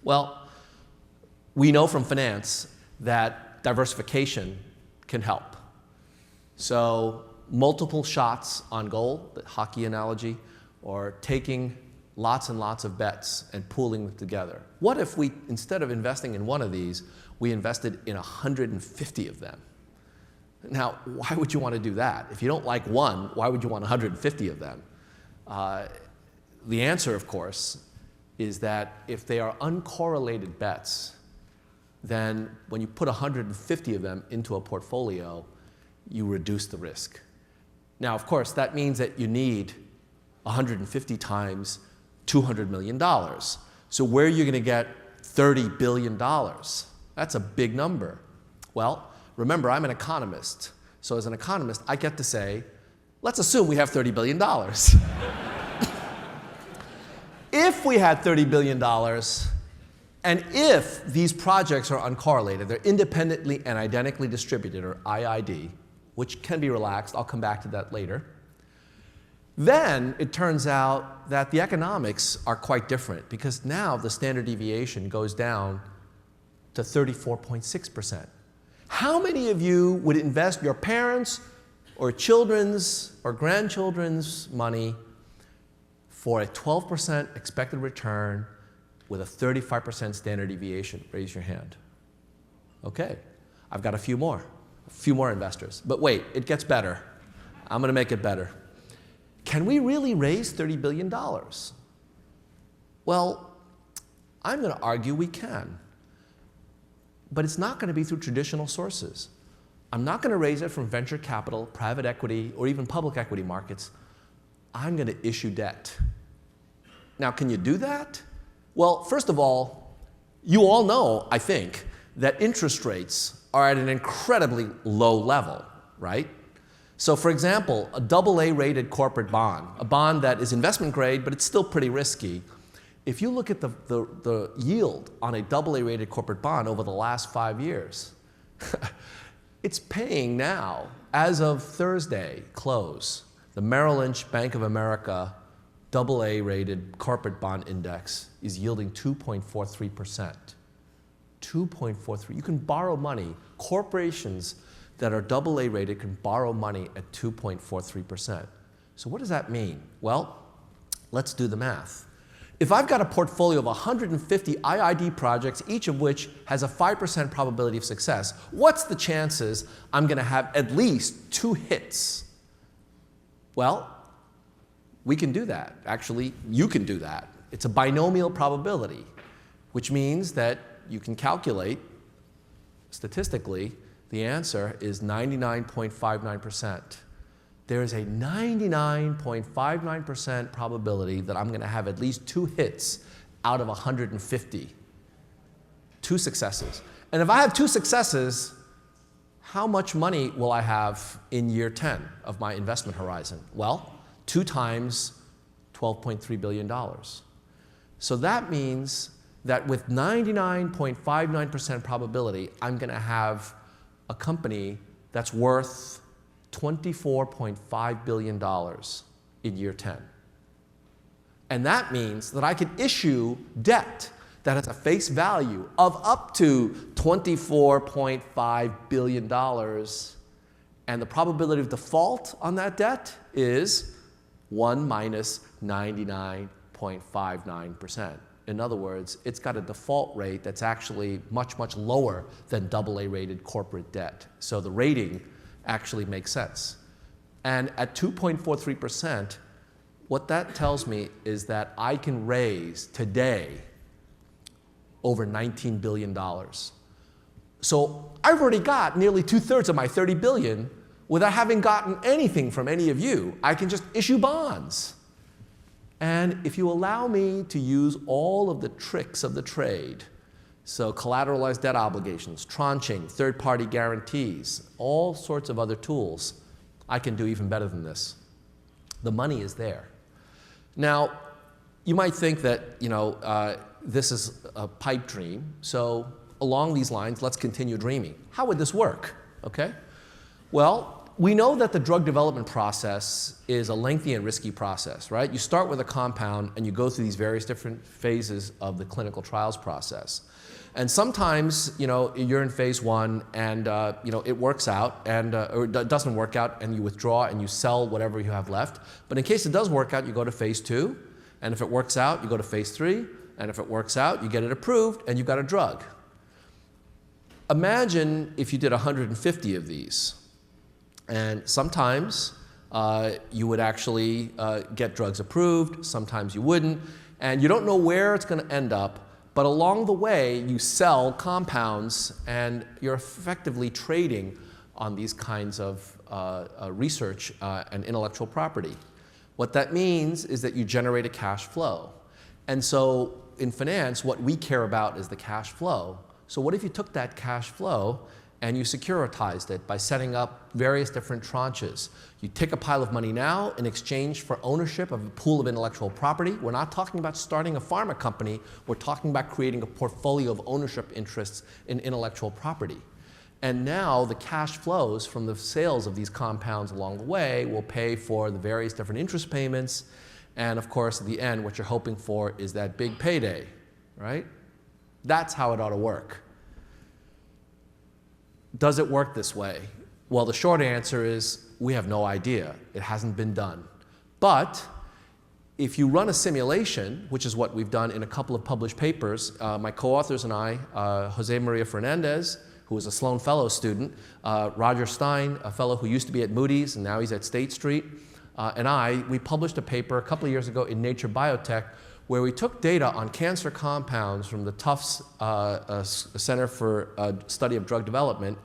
Well, we know from finance that diversification can help. So multiple shots on goal, the hockey analogy, or taking lots and lots of bets and pooling them together. What if we, instead of investing in one of these, we invested in 150 of them? Now, why would you want to do that? If you don't like one, why would you want 150 of them? The answer, of course, is that if they are uncorrelated bets, then when you put 150 of them into a portfolio, you reduce the risk. Now, of course, that means that you need 150 times $200 million. So where are you going to get $30 billion? That's a big number. Well, remember, I'm an economist. So as an economist, I get to say, let's assume we have $30 billion. If we had $30 billion, and if these projects are uncorrelated, they're independently and identically distributed, or IID, which can be relaxed, I'll come back to that later, then it turns out that the economics are quite different, because now the standard deviation goes down to 34.6%. How many of you would invest your parents' or children's or grandchildren's money for a 12% expected return with a 35% standard deviation? Raise your hand. Okay, I've got a few more investors. But wait, it gets better. I'm going to make it better. Can we really raise $30 billion? Well, I'm going to argue we can. But it's not going to be through traditional sources. I'm not going to raise it from venture capital, private equity, or even public equity markets. I'm going to issue debt. Now, can you do that? Well, first of all, you all know, I think, that interest rates are at an incredibly low level, right? So for example, a AA-rated corporate bond, a bond that is investment grade, but it's still pretty risky. If you look at the yield on a AA-rated corporate bond over the last 5 years, it's paying now, as of Thursday close, the Merrill Lynch Bank of America AA-rated corporate bond index is yielding 2.43%. 2.43. You can borrow money. Corporations that are AA rated can borrow money at 2.43%. So what does that mean? Well, let's do the math. If I've got a portfolio of 150 IID projects, each of which has a 5% probability of success, what's the chances I'm going to have at least 2 hits? Well, we can do that. Actually, you can do that. It's a binomial probability, which means that you can calculate statistically the answer is 99.59%. There is a 99.59% probability that I'm going to have at least 2 hits out of 150. 2 successes. And if I have 2 successes, how much money will I have in year 10 of my investment horizon? Well, 2 times $12.3 billion. So that means that with 99.59% probability, I'm going to have a company that's worth $24.5 billion in year 10. And that means that I could issue debt that has a face value of up to $24.5 billion. And the probability of default on that debt is 1 minus 99.59%. In other words, it's got a default rate that's actually much, much lower than AA rated corporate debt. So the rating actually makes sense. And at 2.43%, what that tells me is that I can raise today over $19 billion. So I've already got nearly 2/3 of my $30 billion without having gotten anything from any of you. I can just issue bonds. And if you allow me to use all of the tricks of the trade, so collateralized debt obligations, tranching, third-party guarantees, all sorts of other tools, I can do even better than this. The money is there. Now, you might think that, this is a pipe dream, so along these lines, let's continue dreaming. How would this work? Okay? Well, we know that the drug development process is a lengthy and risky process, right? You start with a compound and you go through these various different phases of the clinical trials process. And sometimes, you're in phase 1 and, it works out and, or it doesn't work out and you withdraw and you sell whatever you have left. But in case it does work out, you go to phase 2. And if it works out, you go to phase 3. And if it works out, you get it approved and you've got a drug. Imagine if you did 150 of these. And sometimes you would actually get drugs approved, sometimes you wouldn't, and you don't know where it's going to end up, but along the way you sell compounds and you're effectively trading on these kinds of research and intellectual property. What that means is that you generate a cash flow. And so in finance, what we care about is the cash flow. So what if you took that cash flow and you securitized it by setting up various different tranches? You take a pile of money now in exchange for ownership of a pool of intellectual property. We're not talking about starting a pharma company. We're talking about creating a portfolio of ownership interests in intellectual property. And now the cash flows from the sales of these compounds along the way will pay for the various different interest payments. And of course, at the end, what you're hoping for is that big payday, right? That's how it ought to work. Does it work this way? Well, the short answer is we have no idea. It hasn't been done. But if you run a simulation, which is what we've done in a couple of published papers, my co-authors and I, Jose Maria Fernandez, who was a Sloan Fellow student, Roger Stein, a fellow who used to be at Moody's and now he's at State Street, and we published a paper a couple of years ago in Nature Biotech where we took data on cancer compounds from the Tufts Center for Study of Drug Development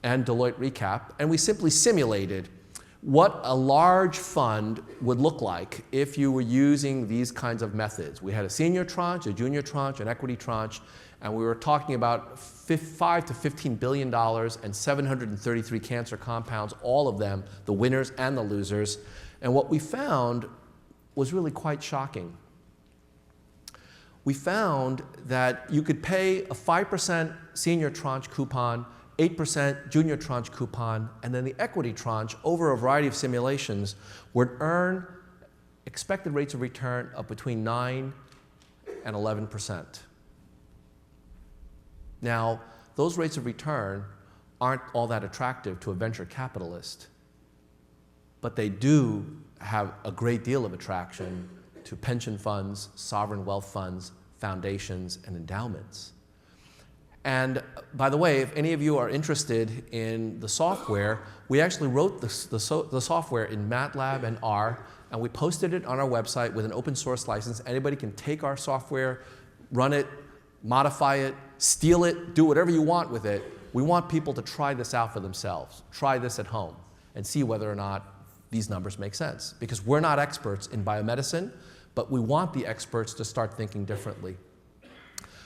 and Deloitte Recap, and we simply simulated what a large fund would look like if you were using these kinds of methods. We had a senior tranche, a junior tranche, an equity tranche, and we were talking about $5 to $15 billion and 733 cancer compounds, all of them, the winners and the losers. And what we found was really quite shocking. We found that you could pay a 5% senior tranche coupon, 8% junior tranche coupon, and then the equity tranche over a variety of simulations would earn expected rates of return of between 9 and 11%. Now, those rates of return aren't all that attractive to a venture capitalist, but they do have a great deal of attraction to pension funds, sovereign wealth funds, foundations, and endowments. And by the way, if any of you are interested in the software, we actually wrote the software in MATLAB and R, and we posted it on our website with an open source license. Anybody can take our software, run it, modify it, steal it, do whatever you want with it. We want people to try this out for themselves. Try this at home and see whether or not these numbers make sense. Because we're not experts in biomedicine, but we want the experts to start thinking differently.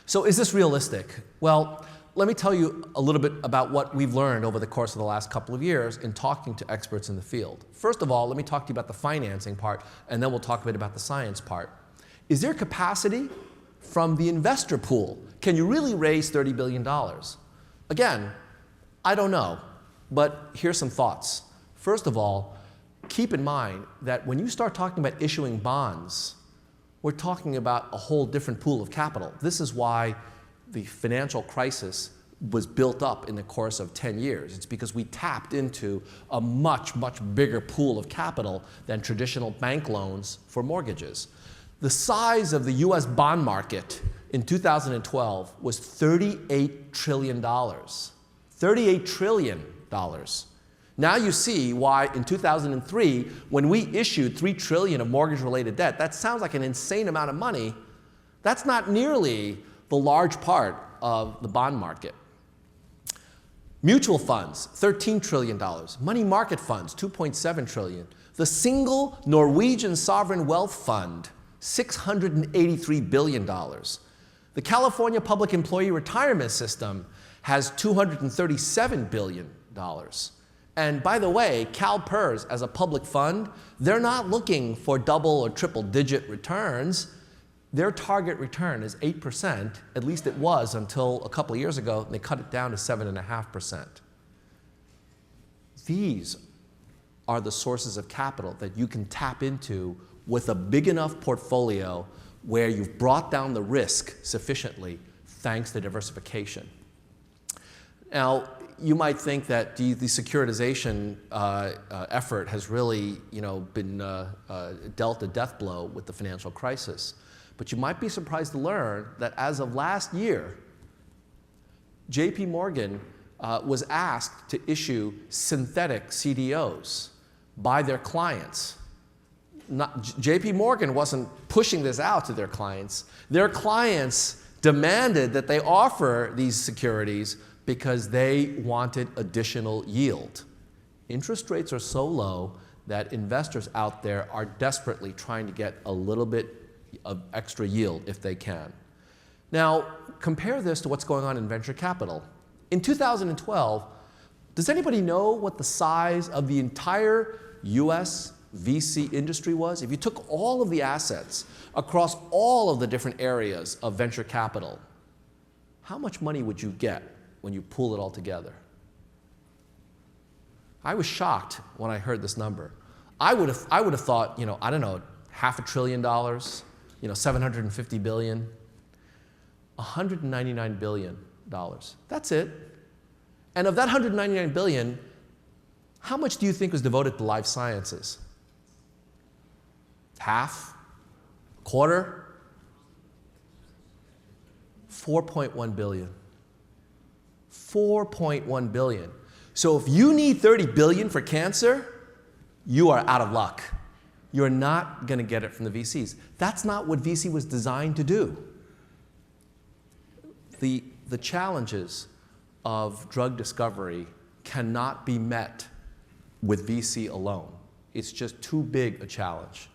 So is this realistic? Well, let me tell you a little bit about what we've learned over the course of the last couple of years in talking to experts in the field. First of all, let me talk to you about the financing part, and then we'll talk a bit about the science part. Is there capacity from the investor pool? Can you really raise $30 billion? Again, I don't know, but here's some thoughts. First of all, keep in mind that when you start talking about issuing bonds, we're talking about a whole different pool of capital. This is why the financial crisis was built up in the course of 10 years. It's because we tapped into a much, much bigger pool of capital than traditional bank loans for mortgages. The size of the US bond market in 2012 was $38 trillion. $38 trillion. Now you see why in 2003, when we issued $3 trillion of mortgage-related debt, that sounds like an insane amount of money. That's not nearly the large part of the bond market. Mutual funds, $13 trillion. Money market funds, $2.7 trillion. The single Norwegian sovereign wealth fund, $683 billion. The California Public Employee Retirement System has $237 billion. And by the way, CalPERS as a public fund, they're not looking for double or triple digit returns. Their target return is 8%, at least it was until a couple of years ago, and they cut it down to 7.5%. These are the sources of capital that you can tap into with a big enough portfolio where you've brought down the risk sufficiently thanks to diversification. Now, you might think that the securitization effort has really, been dealt a death blow with the financial crisis. But you might be surprised to learn that as of last year, JP Morgan was asked to issue synthetic CDOs by their clients. JP Morgan wasn't pushing this out to their clients. Their clients demanded that they offer these securities because they wanted additional yield. Interest rates are so low that investors out there are desperately trying to get a little bit of extra yield if they can. Now, compare this to what's going on in venture capital. In 2012, does anybody know what the size of the entire US VC industry was? If you took all of the assets across all of the different areas of venture capital, how much money would you get when you pull it all together? I was shocked when I heard this number. I would have thought, I don't know, $500 billion, $750 billion, $199 billion. That's it. And of that $199 billion, how much do you think was devoted to life sciences? Half? Quarter? 4.1 billion. 4.1 billion. So if you need 30 billion for cancer, you are out of luck. You're not going to get it from the VCs. That's not what VC was designed to do. The challenges of drug discovery cannot be met with VC alone. It's just too big a challenge.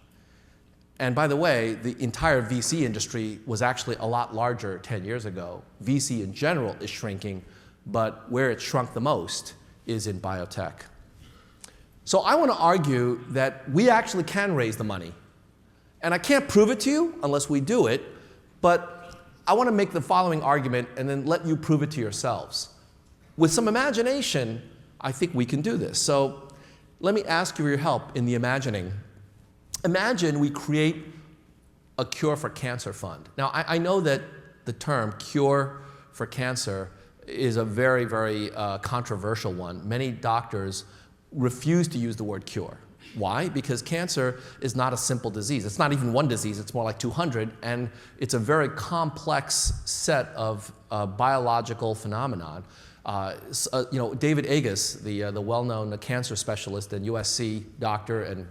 And by the way, the entire VC industry was actually a lot larger 10 years ago. VC in general is shrinking, but where it shrunk the most is in biotech. So I want to argue that we actually can raise the money. And I can't prove it to you unless we do it, but I want to make the following argument and then let you prove it to yourselves. With some imagination, I think we can do this. So let me ask you for your help in the imagining. Imagine we create a cure for cancer fund. Now, I know that the term cure for cancer is a very, very controversial one. Many doctors refuse to use the word cure. Why? Because cancer is not a simple disease. It's not even one disease, it's more like 200, and it's a very complex set of biological phenomenon. David Agus, the well-known cancer specialist and USC doctor and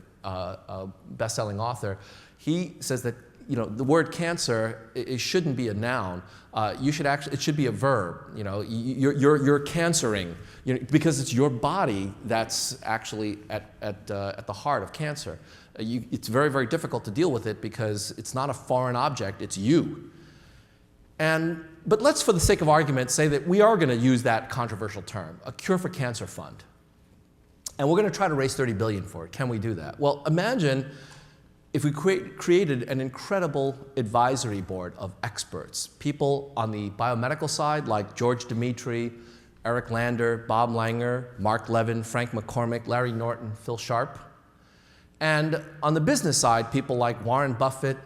best-selling author, he says that the word cancer, it shouldn't be a noun. It should be a verb. You're cancering, because it's your body that's actually at the heart of cancer. It's very, very difficult to deal with it because it's not a foreign object, it's you. But let's, for the sake of argument, say that we are going to use that controversial term, a cure for cancer fund. And we're going to try to raise $30 billion for it. Can we do that? Well, imagine if we created an incredible advisory board of experts, people on the biomedical side like George Dimitri, Eric Lander, Bob Langer, Mark Levin, Frank McCormick, Larry Norton, Phil Sharp. And on the business side, people like Warren Buffett,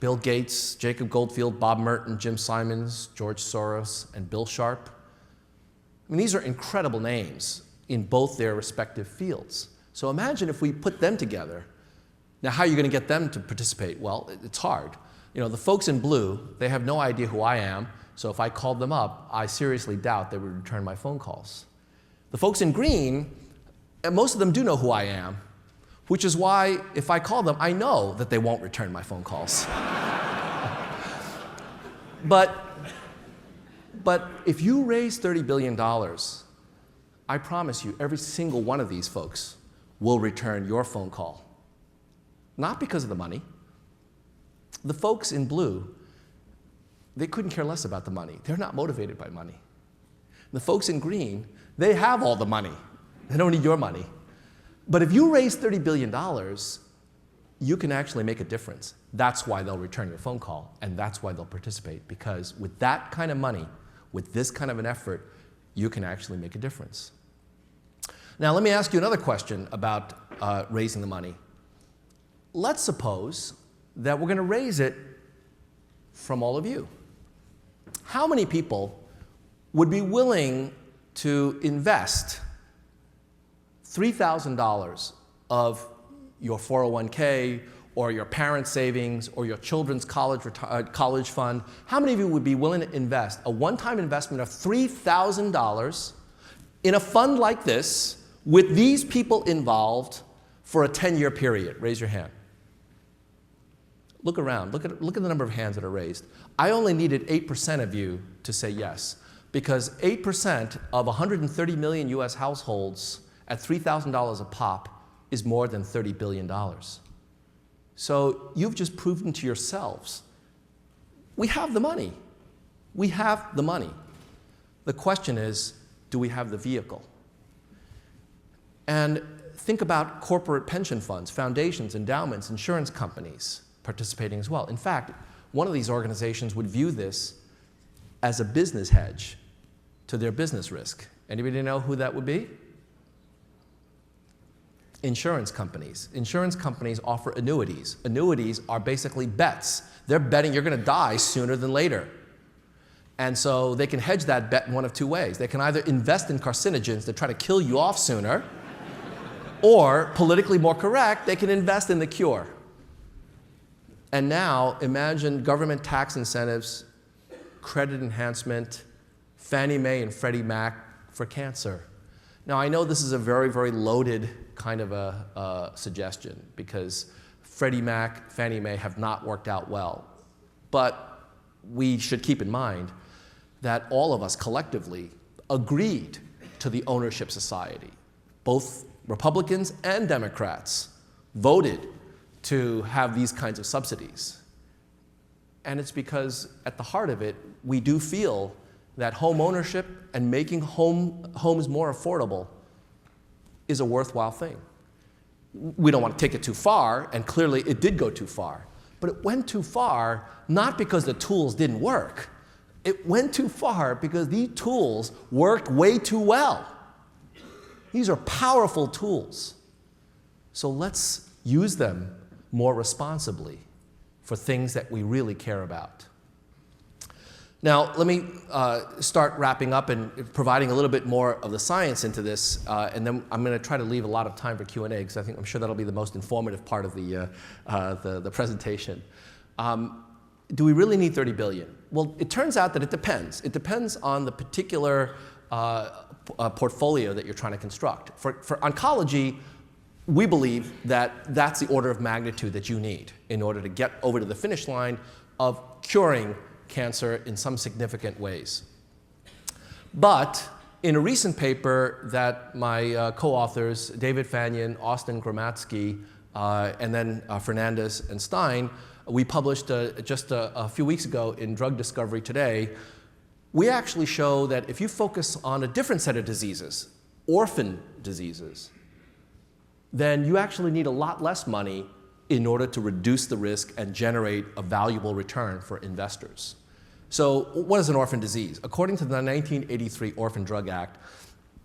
Bill Gates, Jacob Goldfield, Bob Merton, Jim Simons, George Soros, and Bill Sharp. I mean, these are incredible names in both their respective fields. So imagine if we put them together. Now, how are you going to get them to participate? Well, it's hard. The folks in blue, they have no idea who I am, so if I called them up, I seriously doubt they would return my phone calls. The folks in green, most of them do know who I am, which is why if I call them, I know that they won't return my phone calls. But if you raise $30 billion, I promise you every single one of these folks will return your phone call. Not because of the money. The folks in blue, they couldn't care less about the money. They're not motivated by money. The folks in green, they have all the money. They don't need your money. But if you raise $30 billion, you can actually make a difference. That's why they'll return your phone call, and that's why they'll participate, because with that kind of money, with this kind of an effort, you can actually make a difference. Now, let me ask you another question about raising the money. Let's suppose that we're going to raise it from all of you. How many people would be willing to invest $3,000 of your 401k or your parents' savings or your children's college fund? How many of you would be willing to invest a one-time investment of $3,000 in a fund like this with these people involved for a 10-year period? Raise your hand. Look around. Look at the number of hands that are raised. I only needed 8% of you to say yes, because 8% of 130 million US households at $3,000 a pop is more than $30 billion. So you've just proven to yourselves, we have the money. We have the money. The question is, do we have the vehicle? And think about corporate pension funds, foundations, endowments, insurance companies participating as well. In fact, one of these organizations would view this as a business hedge to their business risk. Anybody know who that would be? Insurance companies. Insurance companies offer annuities. Annuities are basically bets. They're betting you're going to die sooner than later. And so they can hedge that bet in one of two ways. They can either invest in carcinogens to try to kill you off sooner, or, politically more correct, they can invest in the cure. And now, imagine government tax incentives, credit enhancement, Fannie Mae and Freddie Mac for cancer. Now, I know this is a very, very loaded kind of a suggestion, because Freddie Mac, Fannie Mae have not worked out well. But we should keep in mind that all of us collectively agreed to the ownership society. Both Republicans and Democrats voted to have these kinds of subsidies. And it's because at the heart of it, we do feel that home ownership and making homes more affordable is a worthwhile thing. We don't want to take it too far, and clearly it did go too far. But it went too far not because the tools didn't work. It went too far because these tools worked way too well. These are powerful tools. So let's use them more responsibly for things that we really care about. Now, let me start wrapping up and providing a little bit more of the science into this, and then I'm going to try to leave a lot of time for Q&A, because I'm sure that'll be the most informative part of the presentation. Do we really need 30 billion? Well, it turns out that it depends. It depends on the particular portfolio that you're trying to construct. For oncology, we believe that that's the order of magnitude that you need in order to get over to the finish line of curing cancer in some significant ways. But in a recent paper that my co-authors, David Fanyan, Austin Gramatsky, and then Fernandez and Stein, we published just a few weeks ago in Drug Discovery Today, we actually show that if you focus on a different set of diseases, orphan diseases, then you actually need a lot less money in order to reduce the risk and generate a valuable return for investors. So what is an orphan disease? According to the 1983 Orphan Drug Act,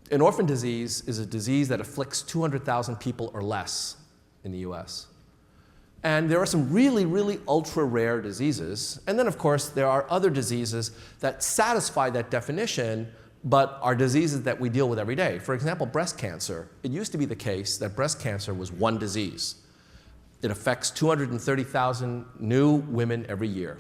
an orphan disease is a disease that afflicts 200,000 people or less in the US. And there are some really, really ultra-rare diseases. And then, of course, there are other diseases that satisfy that definition, but are diseases that we deal with every day. For example, breast cancer. It used to be the case that breast cancer was one disease. It affects 230,000 new women every year.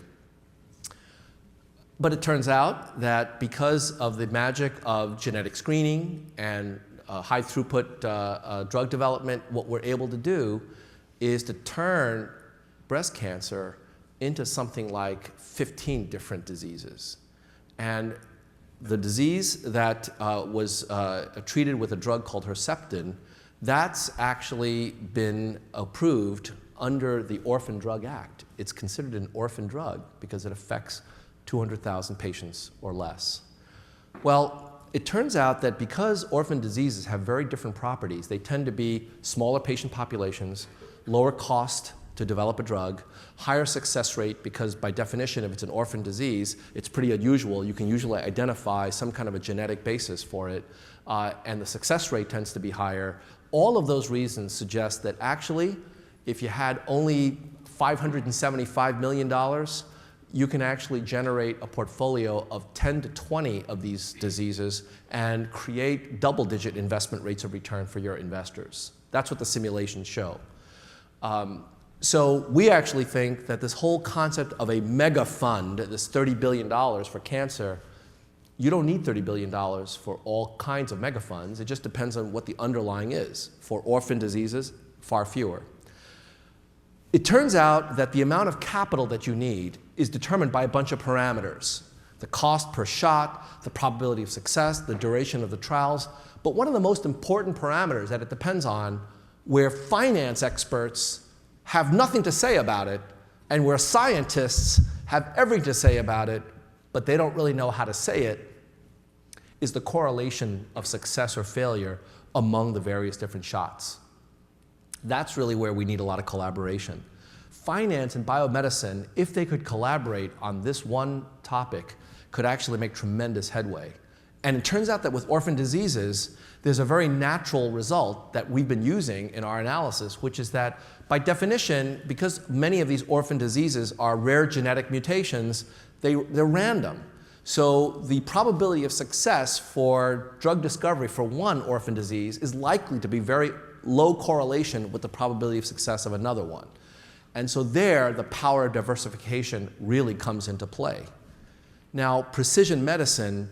But it turns out that because of the magic of genetic screening and high throughput drug development, what we're able to do is to turn breast cancer into something like 15 different diseases. And the disease that was treated with a drug called Herceptin, that's actually been approved under the Orphan Drug Act. It's considered an orphan drug because it affects 200,000 patients or less. Well, it turns out that because orphan diseases have very different properties, they tend to be smaller patient populations, lower cost to develop a drug, higher success rate because by definition, if it's an orphan disease, it's pretty unusual. You can usually identify some kind of a genetic basis for it, and the success rate tends to be higher. All of those reasons suggest that actually, if you had only $575 million, you can actually generate a portfolio of 10 to 20 of these diseases and create double-digit investment rates of return for your investors. That's what the simulations show. So we actually think that this whole concept of a mega fund, this $30 billion for cancer, you don't need $30 billion for all kinds of mega funds. It just depends on what the underlying is. For orphan diseases, far fewer. It turns out that the amount of capital that you need is determined by a bunch of parameters. The cost per shot, the probability of success, the duration of the trials. But one of the most important parameters that it depends on, where finance experts have nothing to say about it, and where scientists have everything to say about it, but they don't really know how to say it, is the correlation of success or failure among the various different shots. That's really where we need a lot of collaboration. Finance and biomedicine, if they could collaborate on this one topic, could actually make tremendous headway. And it turns out that with orphan diseases, there's a very natural result that we've been using in our analysis, which is that by definition, because many of these orphan diseases are rare genetic mutations, they're random. So the probability of success for drug discovery for one orphan disease is likely to be very low correlation with the probability of success of another one. And so there, the power of diversification really comes into play. Now, precision medicine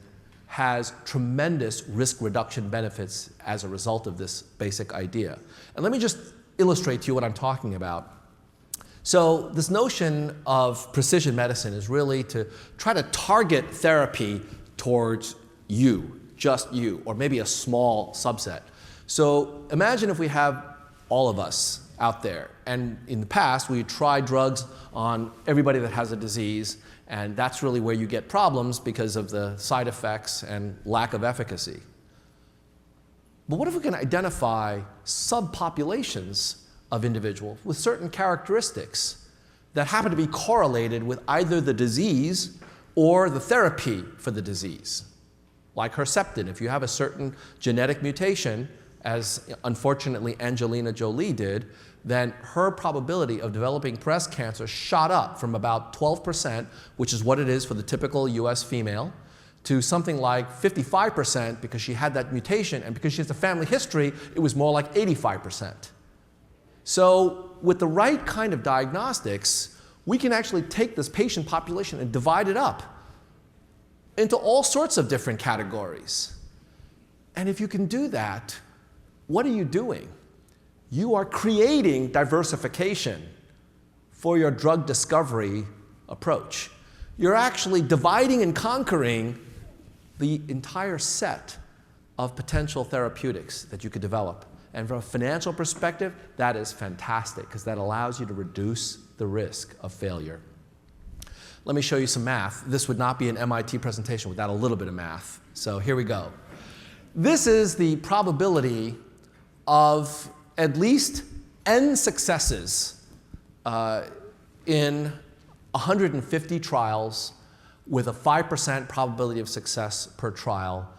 has tremendous risk reduction benefits as a result of this basic idea. And let me just illustrate to you what I'm talking about. So this notion of precision medicine is really to try to target therapy towards you, just you, or maybe a small subset. So imagine if we have all of us out there, and in the past we tried drugs on everybody that has a disease, and that's really where you get problems because of the side effects and lack of efficacy. But what if we can identify subpopulations of individuals with certain characteristics that happen to be correlated with either the disease or the therapy for the disease? Like Herceptin, if you have a certain genetic mutation, as unfortunately Angelina Jolie did, then her probability of developing breast cancer shot up from about 12%, which is what it is for the typical US female, to something like 55% because she had that mutation, and because she has a family history, it was more like 85%. So with the right kind of diagnostics, we can actually take this patient population and divide it up into all sorts of different categories. And if you can do that, what are you doing? you are creating diversification for your drug discovery approach. You're actually dividing and conquering the entire set of potential therapeutics that you could develop. And from a financial perspective, that is fantastic because that allows you to reduce the risk of failure. Let me show you some math. This would not be an MIT presentation without a little bit of math. So here we go. This is the probability of at least n successes in 150 trials with a 5% probability of success per trial,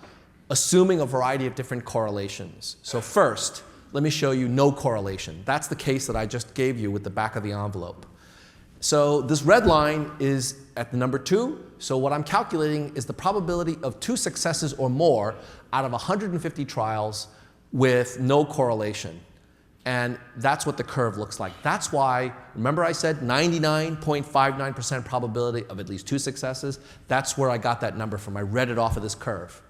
assuming a variety of different correlations. So first, let me show you no correlation. That's the case that I just gave you with the back of the envelope. So this red line is at the number 2. So what I'm calculating is the probability of 2 successes or more out of 150 trials with no correlation. And that's what the curve looks like. That's why, remember I said 99.59% probability of at least 2 successes? That's where I got that number from. I read it off of this curve.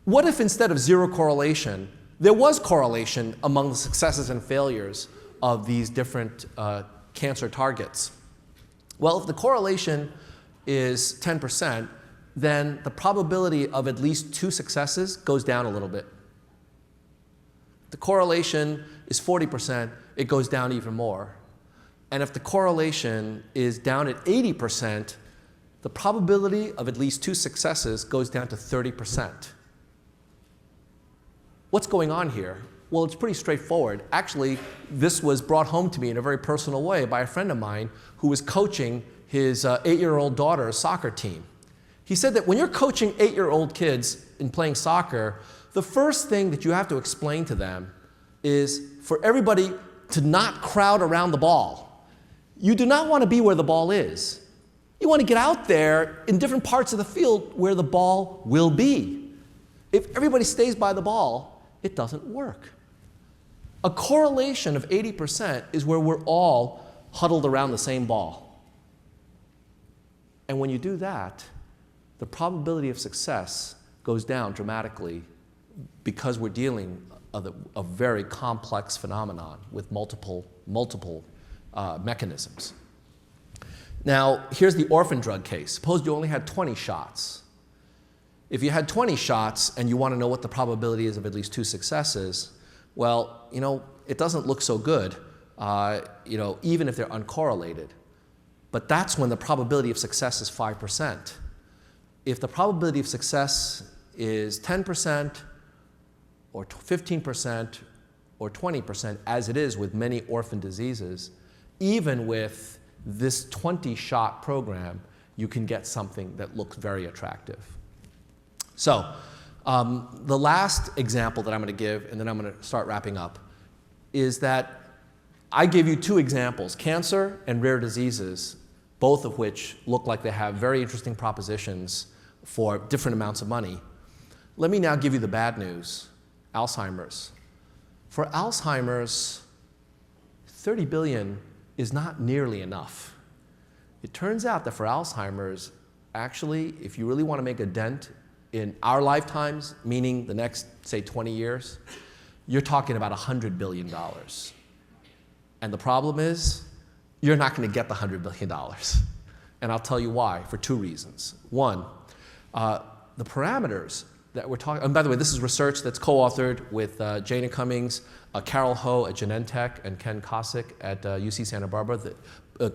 What if instead of 0 correlation, there was correlation among the successes and failures of these different cancer targets? Well, if the correlation is 10%, then the probability of at least 2 successes goes down a little bit. The correlation is 40%, it goes down even more. And if the correlation is down at 80%, the probability of at least 2 successes goes down to 30%. What's going on here? Well, it's pretty straightforward. Actually, this was brought home to me in a very personal way by a friend of mine who was coaching his 8-year-old daughter's soccer team. He said that when you're coaching 8-year-old kids in playing soccer, the first thing that you have to explain to them is for everybody to not crowd around the ball. You do not want to be where the ball is. You want to get out there in different parts of the field where the ball will be. If everybody stays by the ball, it doesn't work. A correlation of 80% is where we're all huddled around the same ball. And when you do that, the probability of success goes down dramatically because we're dealing with a very complex phenomenon with multiple mechanisms. Now, here's the orphan drug case. Suppose you only had 20 shots. If you had 20 shots and you want to know what the probability is of at least 2 successes, well, it doesn't look so good, even if they're uncorrelated. But that's when the probability of success is 5%. If the probability of success is 10% or 15% or 20%, as it is with many orphan diseases, even with this 20-shot program, you can get something that looks very attractive. So the last example that I'm going to give, and then I'm going to start wrapping up, is that I gave you 2 examples, cancer and rare diseases, both of which look like they have very interesting propositions for different amounts of money. Let me now give you the bad news, Alzheimer's. For Alzheimer's, $30 billion is not nearly enough. It turns out that for Alzheimer's, actually, if you really want to make a dent in our lifetimes, meaning the next, say, 20 years, you're talking about $100 billion. And the problem is, you're not going to get the $100 billion. And I'll tell you why, for 2 reasons. One, the parameters that we're talking, and by the way, this is research that's co-authored with Jana Cummings, Carol Ho at Genentech, and Ken Kosick at UC Santa Barbara.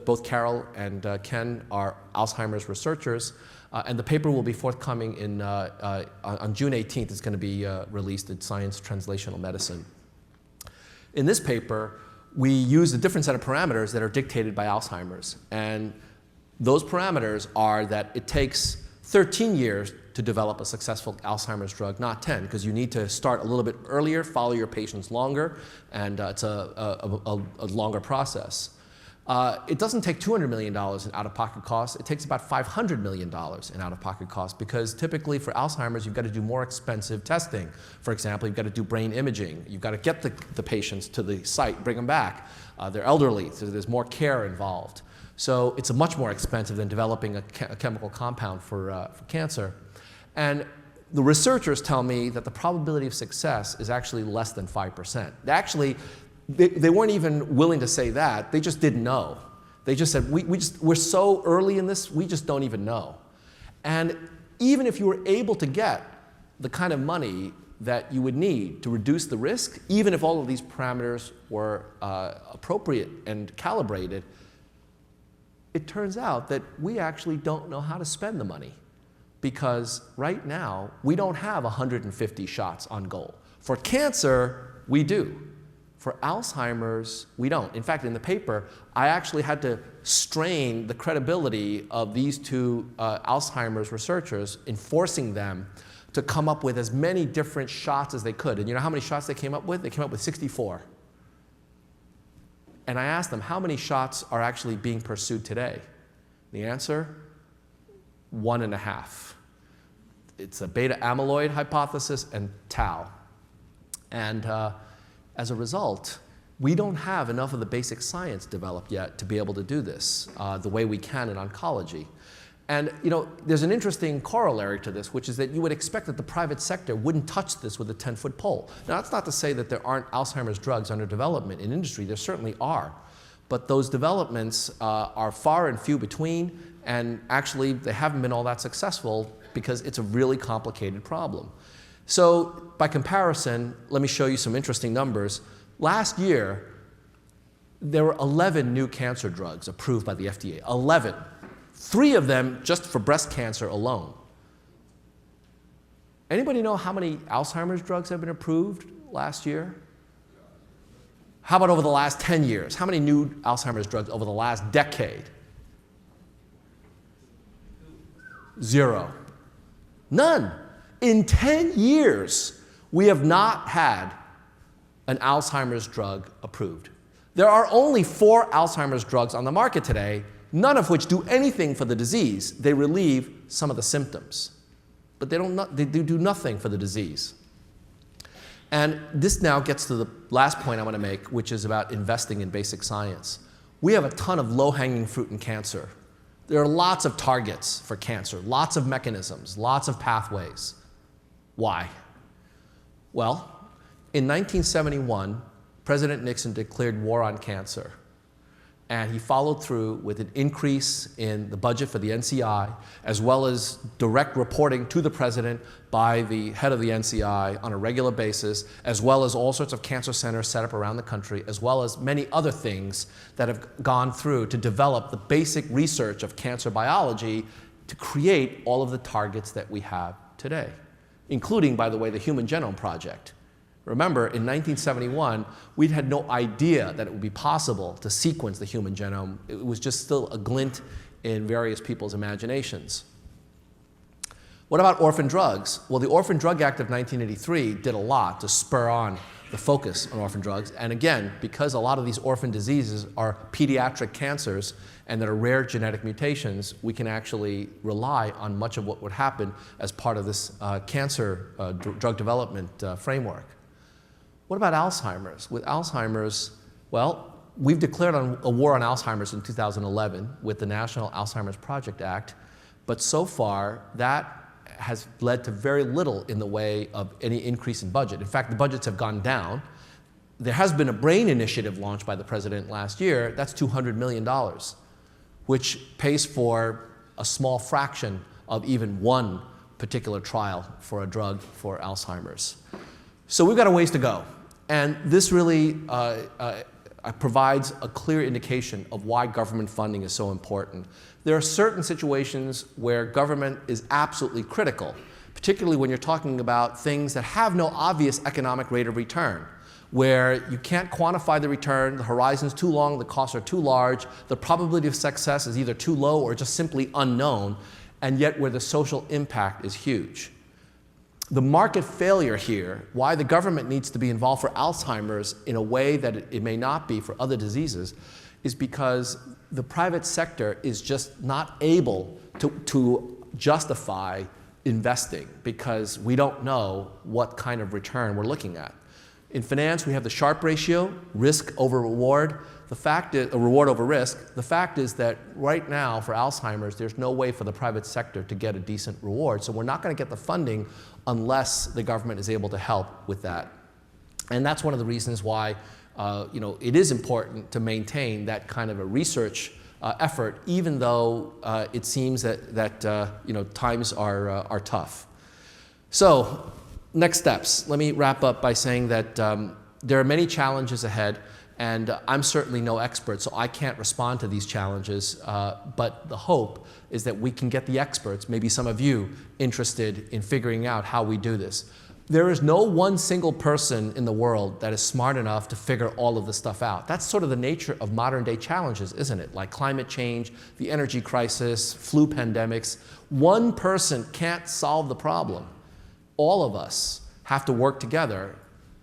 Both Carol and Ken are Alzheimer's researchers. And the paper will be forthcoming on June 18th. It's going to be released in Science Translational Medicine. In this paper, we use a different set of parameters that are dictated by Alzheimer's. And those parameters are that it takes 13 years to develop a successful Alzheimer's drug, not 10, because you need to start a little bit earlier, follow your patients longer, and it's a longer process. It doesn't take $200 million in out-of-pocket costs. It takes about $500 million in out-of-pocket costs because typically for Alzheimer's, you've got to do more expensive testing. For example, you've got to do brain imaging. You've got to get the patients to the site, bring them back. They're elderly, so there's more care involved. So it's much more expensive than developing a chemical compound for cancer. And the researchers tell me that the probability of success is actually less than 5%. They weren't even willing to say that. They just didn't know. They just said, we're so early in this, we just don't even know. And even if you were able to get the kind of money that you would need to reduce the risk, even if all of these parameters were appropriate and calibrated, it turns out that we actually don't know how to spend the money. Because right now, we don't have 150 shots on goal. For cancer, we do. For Alzheimer's, we don't. In fact, in the paper, I actually had to strain the credibility of these two Alzheimer's researchers in forcing them to come up with as many different shots as they could. And you know how many shots they came up with? They came up with 64. And I asked them, how many shots are actually being pursued today? The answer, 1.5. It's a beta amyloid hypothesis and tau. And as a result, we don't have enough of the basic science developed yet to be able to do this the way we can in oncology. And you know, there's an interesting corollary to this, which is that you would expect that the private sector wouldn't touch this with a 10-foot pole. Now, that's not to say that there aren't Alzheimer's drugs under development in industry. There certainly are. But those developments are far and few between, and actually they haven't been all that successful because it's a really complicated problem. So by comparison, let me show you some interesting numbers. Last year, there were 11 new cancer drugs approved by the FDA. 11. 3 of them just for breast cancer alone. Anybody know how many Alzheimer's drugs have been approved last year? How about over the last 10 years? How many new Alzheimer's drugs over the last decade? 0. None. In 10 years, we have not had an Alzheimer's drug approved. There are only 4 Alzheimer's drugs on the market today, none of which do anything for the disease. They relieve some of the symptoms, but they do nothing for the disease. And this now gets to the last point I want to make, which is about investing in basic science. We have a ton of low-hanging fruit in cancer. There are lots of targets for cancer, lots of mechanisms, lots of pathways. Why? Well, in 1971, President Nixon declared war on cancer. And he followed through with an increase in the budget for the NCI, as well as direct reporting to the president by the head of the NCI on a regular basis, as well as all sorts of cancer centers set up around the country, as well as many other things that have gone through to develop the basic research of cancer biology to create all of the targets that we have today, including, by the way, the Human Genome Project. Remember, in 1971, we'd had no idea that it would be possible to sequence the human genome. It was just still a glint in various people's imaginations. What about orphan drugs? Well, the Orphan Drug Act of 1983 did a lot to spur on the focus on orphan drugs. And again, because a lot of these orphan diseases are pediatric cancers and that are rare genetic mutations, we can actually rely on much of what would happen as part of this cancer drug development framework. What about Alzheimer's? With Alzheimer's, well, we've declared a war on Alzheimer's in 2011 with the National Alzheimer's Project Act, but so far that has led to very little in the way of any increase in budget. In fact, the budgets have gone down. There has been a brain initiative launched by the president last year. That's $200 million, which pays for a small fraction of even one particular trial for a drug for Alzheimer's. So we've got a ways to go. And this really provides a clear indication of why government funding is so important. There are certain situations where government is absolutely critical, particularly when you're talking about things that have no obvious economic rate of return, where you can't quantify the return, the horizon's too long, the costs are too large, the probability of success is either too low or just simply unknown, and yet where the social impact is huge. The market failure here, why the government needs to be involved for Alzheimer's in a way that it may not be for other diseases, is because the private sector is just not able to justify investing because we don't know what kind of return we're looking at. In finance, we have the Sharpe ratio, risk over reward. The fact is, reward over risk. The fact is that right now for Alzheimer's, there's no way for the private sector to get a decent reward. So we're not going to get the funding unless the government is able to help with that. And that's one of the reasons why it is important to maintain that kind of a research effort, even though it seems that times are tough. So, next steps. Let me wrap up by saying that there are many challenges ahead, and I'm certainly no expert, so I can't respond to these challenges, but the hope is that we can get the experts, maybe some of you, interested in figuring out how we do this. There is no one single person in the world that is smart enough to figure all of this stuff out. That's sort of the nature of modern day challenges, isn't it? Like climate change, the energy crisis, flu pandemics. One person can't solve the problem. All of us have to work together,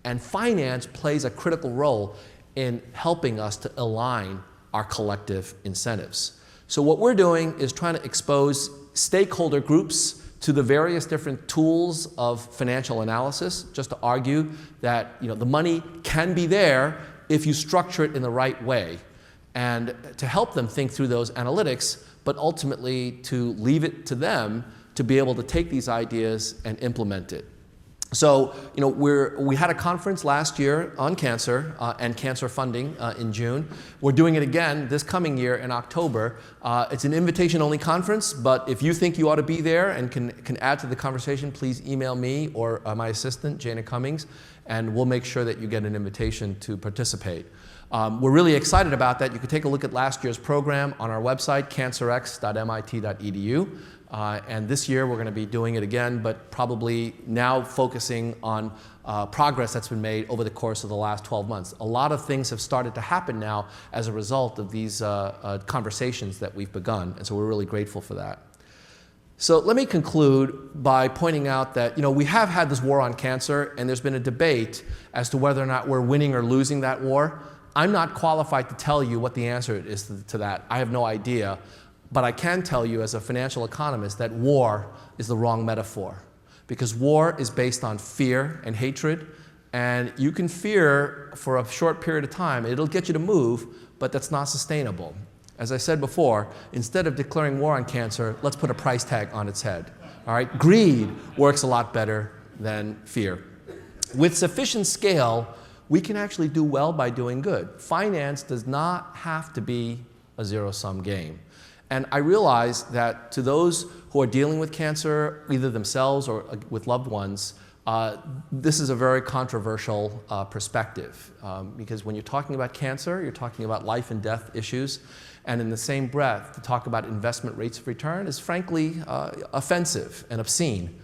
and finance plays a critical role in helping us to align our collective incentives. So what we're doing is trying to expose stakeholder groups to the various different tools of financial analysis, just to argue that the money can be there if you structure it in the right way, and to help them think through those analytics, but ultimately to leave it to them to be able to take these ideas and implement it. So, we had a conference last year on cancer and cancer funding in June. We're doing it again this coming year in October. It's an invitation-only conference, but if you think you ought to be there and can add to the conversation, please email me or my assistant, Jana Cummings, and we'll make sure that you get an invitation to participate. We're really excited about that. You can take a look at last year's program on our website, cancerx.mit.edu. And this year we're going to be doing it again, but probably now focusing on progress that's been made over the course of the last 12 months. A lot of things have started to happen now as a result of these conversations that we've begun, and so we're really grateful for that. So let me conclude by pointing out that we have had this war on cancer, and there's been a debate as to whether or not we're winning or losing that war. I'm not qualified to tell you what the answer is to that. I have no idea. But I can tell you as a financial economist that war is the wrong metaphor, because war is based on fear and hatred, and you can fear for a short period of time. It'll get you to move, but that's not sustainable. As I said before, instead of declaring war on cancer, let's put a price tag on its head. All right? Greed works a lot better than fear. With sufficient scale, we can actually do well by doing good. Finance does not have to be a zero-sum game. And I realize that to those who are dealing with cancer, either themselves or with loved ones, this is a very controversial perspective. Because when you're talking about cancer, you're talking about life and death issues. And in the same breath, to talk about investment rates of return is frankly offensive and obscene.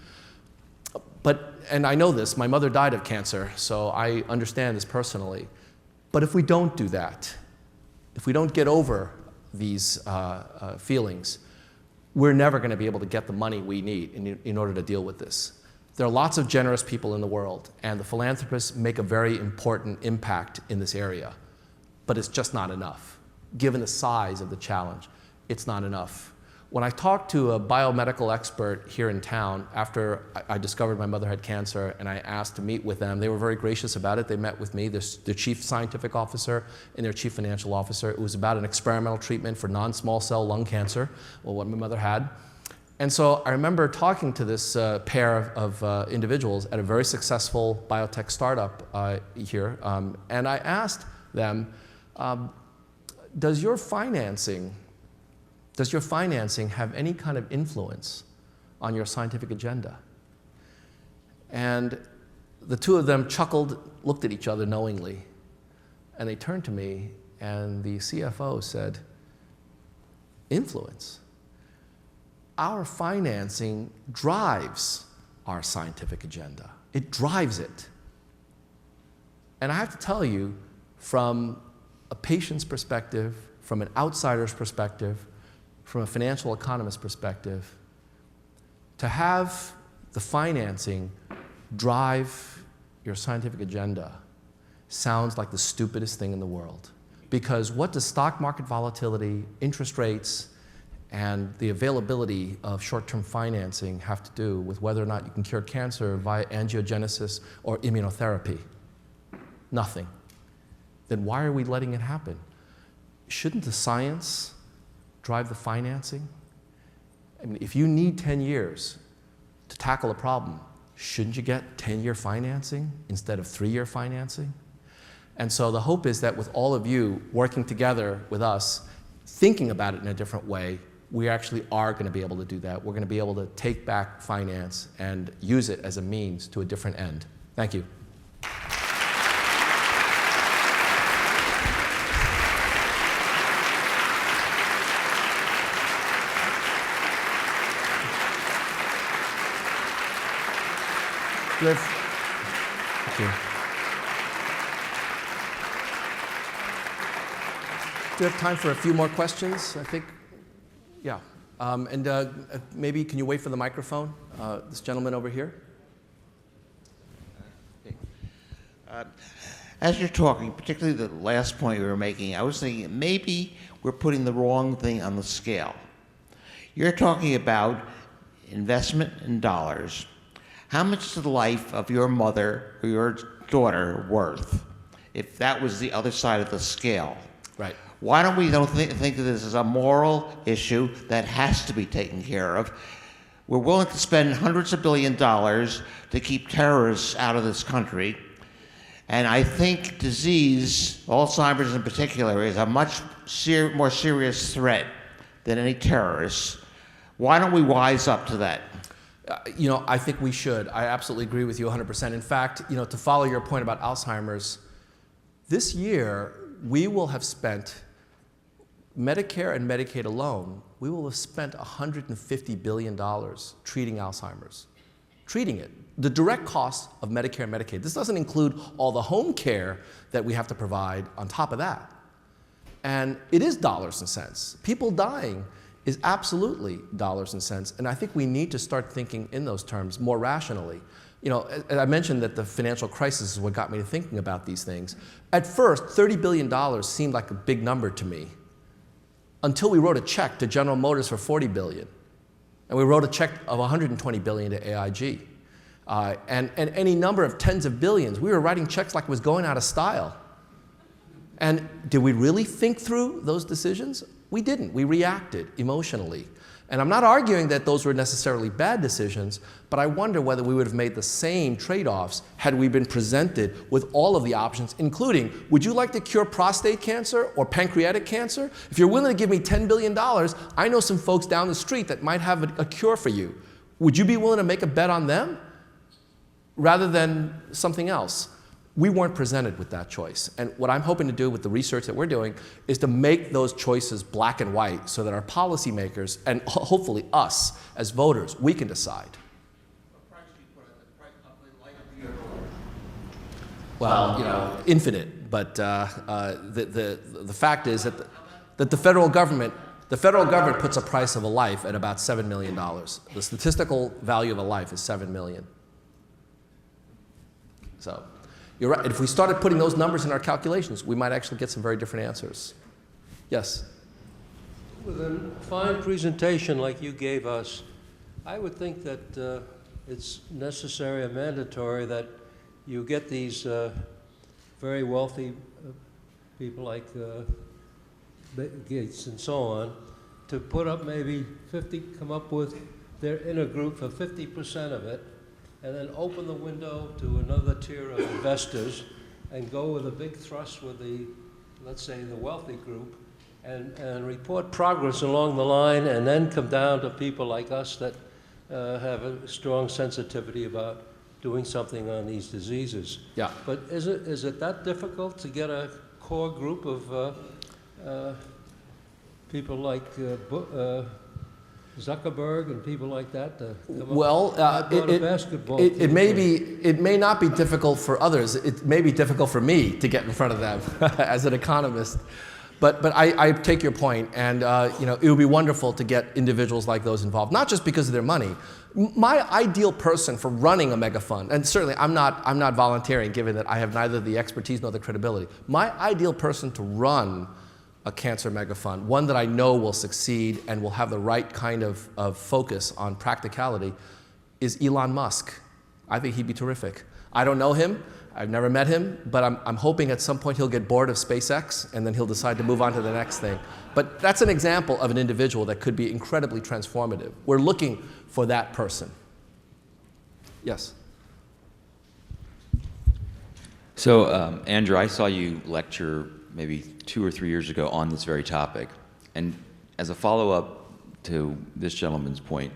And I know this, my mother died of cancer, so I understand this personally. But if we don't do that, if we don't get over these feelings, we're never going to be able to get the money we need in order to deal with this. There are lots of generous people in the world, and the philanthropists make a very important impact in this area. But it's just not enough. Given the size of the challenge, it's not enough. When I talked to a biomedical expert here in town after I discovered my mother had cancer and I asked to meet with them, they were very gracious about it. They met with me, their chief scientific officer and their chief financial officer. It was about an experimental treatment for non-small cell lung cancer, well, what my mother had. And so I remember talking to this pair of individuals at a very successful biotech startup here, and I asked them, does your financing have any kind of influence on your scientific agenda? And the two of them chuckled, looked at each other knowingly, and they turned to me, and the CFO said, influence? Our financing drives our scientific agenda. It drives it. And I have to tell you, from a patient's perspective, from an outsider's perspective, from a financial economist perspective, to have the financing drive your scientific agenda sounds like the stupidest thing in the world. Because what does stock market volatility, interest rates, and the availability of short-term financing have to do with whether or not you can cure cancer via angiogenesis or immunotherapy? nothing, then why are we letting it happen? Shouldn't the science drive the financing? I mean, if you need 10 years to tackle a problem, shouldn't you get 10-year financing instead of 3-year financing? And so the hope is that with all of you working together with us, thinking about it in a different way, we actually are going to be able to do that. We're going to be able to take back finance and use it as a means to a different end. Thank you. Thank you. Do you have time for a few more questions? I think, yeah. Maybe can you wait for the microphone? This gentleman over here. As you're talking, particularly the last point you were making, I was thinking maybe we're putting the wrong thing on the scale. You're talking about investment in dollars. How much is the life of your mother or your daughter worth if that was the other side of the scale? Right. Why don't we think of this as a moral issue that has to be taken care of? We're willing to spend hundreds of $billions to keep terrorists out of this country. And I think disease, Alzheimer's in particular, is a much more serious threat than any terrorists. Why don't we wise up to that? I think we should. I absolutely agree with you 100%. In fact, to follow your point about Alzheimer's, this year we will have spent, Medicare and Medicaid alone, we will have spent $150 billion treating Alzheimer's. Treating it. The direct cost of Medicare and Medicaid. This doesn't include all the home care that we have to provide on top of that. And it is dollars and cents. People dying is absolutely dollars and cents. And I think we need to start thinking in those terms more rationally. I mentioned that the financial crisis is what got me to thinking about these things. At first, $30 billion seemed like a big number to me until we wrote a check to General Motors for $40 billion. And we wrote a check of $120 billion to AIG. And any number of tens of billions. We were writing checks like it was going out of style. And did we really think through those decisions? We didn't. We reacted emotionally. And I'm not arguing that those were necessarily bad decisions, but I wonder whether we would have made the same trade-offs had we been presented with all of the options, including, would you like to cure prostate cancer or pancreatic cancer? If you're willing to give me $10 billion, I know some folks down the street that might have a cure for you. Would you be willing to make a bet on them rather than something else? We weren't presented with that choice. And what I'm hoping to do with the research that we're doing is to make those choices black and white so that our policymakers, and hopefully us as voters, we can decide. What price do you put on the life of your daughter? Well, infinite. But the fact is that the federal government puts a price of a life at about $7 million. The statistical value of a life is $7 million. So. You're right. If we started putting those numbers in our calculations, we might actually get some very different answers. Yes? With a fine presentation like you gave us, I would think that it's necessary and mandatory that you get these very wealthy people like Gates and so on to put up maybe come up with their inner group for 50% of it, and then open the window to another tier of investors and go with a big thrust with let's say, the wealthy group and report progress along the line, and then come down to people like us that have a strong sensitivity about doing something on these diseases. Yeah. But is it that difficult to get a core group of people like Zuckerberg and people like that to come up with a basketball team? It may not be difficult for others. It may be difficult for me to get in front of them as an economist. But I take your point, and it would be wonderful to get individuals like those involved, not just because of their money. My ideal person for running a mega fund, and certainly I'm not volunteering given that I have neither the expertise nor the credibility. My ideal person to run a cancer mega fund, one that I know will succeed and will have the right kind of focus on practicality, is Elon Musk. I think he'd be terrific. I don't know him. I've never met him, but I'm hoping at some point he'll get bored of SpaceX and then he'll decide to move on to the next thing. But that's an example of an individual that could be incredibly transformative. We're looking for that person. Yes? So, Andrew, I saw you lecture maybe 2 or 3 years ago on this very topic. And as a follow-up to this gentleman's point,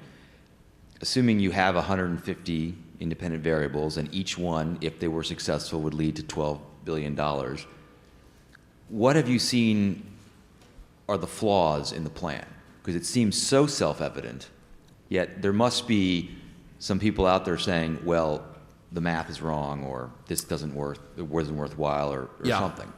assuming you have 150 independent variables and each one, if they were successful, would lead to $12 billion, what have you seen are the flaws in the plan? Because it seems so self-evident, yet there must be some people out there saying, well, the math is wrong, or this doesn't work, it wasn't worthwhile, or something.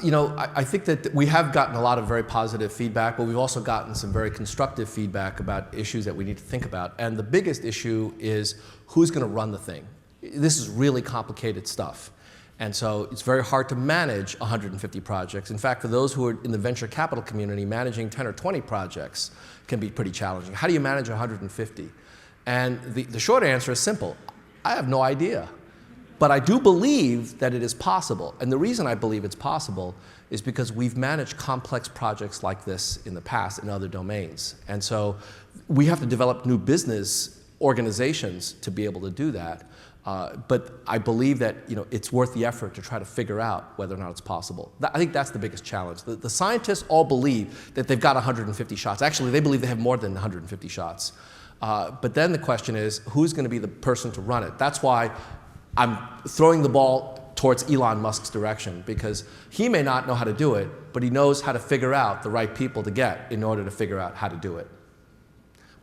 You know, I think that we have gotten a lot of very positive feedback, but we've also gotten some very constructive feedback about issues that we need to think about. And the biggest issue is who's going to run the thing. This is really complicated stuff. And so it's very hard to manage 150 projects. In fact, for those who are in the venture capital community, managing 10 or 20 projects can be pretty challenging. How do you manage 150? And the short answer is simple. I have no idea. But I do believe that it is possible. And the reason I believe it's possible is because we've managed complex projects like this in the past in other domains. And so we have to develop new business organizations to be able to do that. But I believe that it's worth the effort to try to figure out whether or not it's possible. I think that's the biggest challenge. The scientists all believe that they've got 150 shots. Actually, they believe they have more than 150 shots. But then the question is, who's going to be the person to run it? That's why I'm throwing the ball towards Elon Musk's direction, because he may not know how to do it, but he knows how to figure out the right people to get in order to figure out how to do it.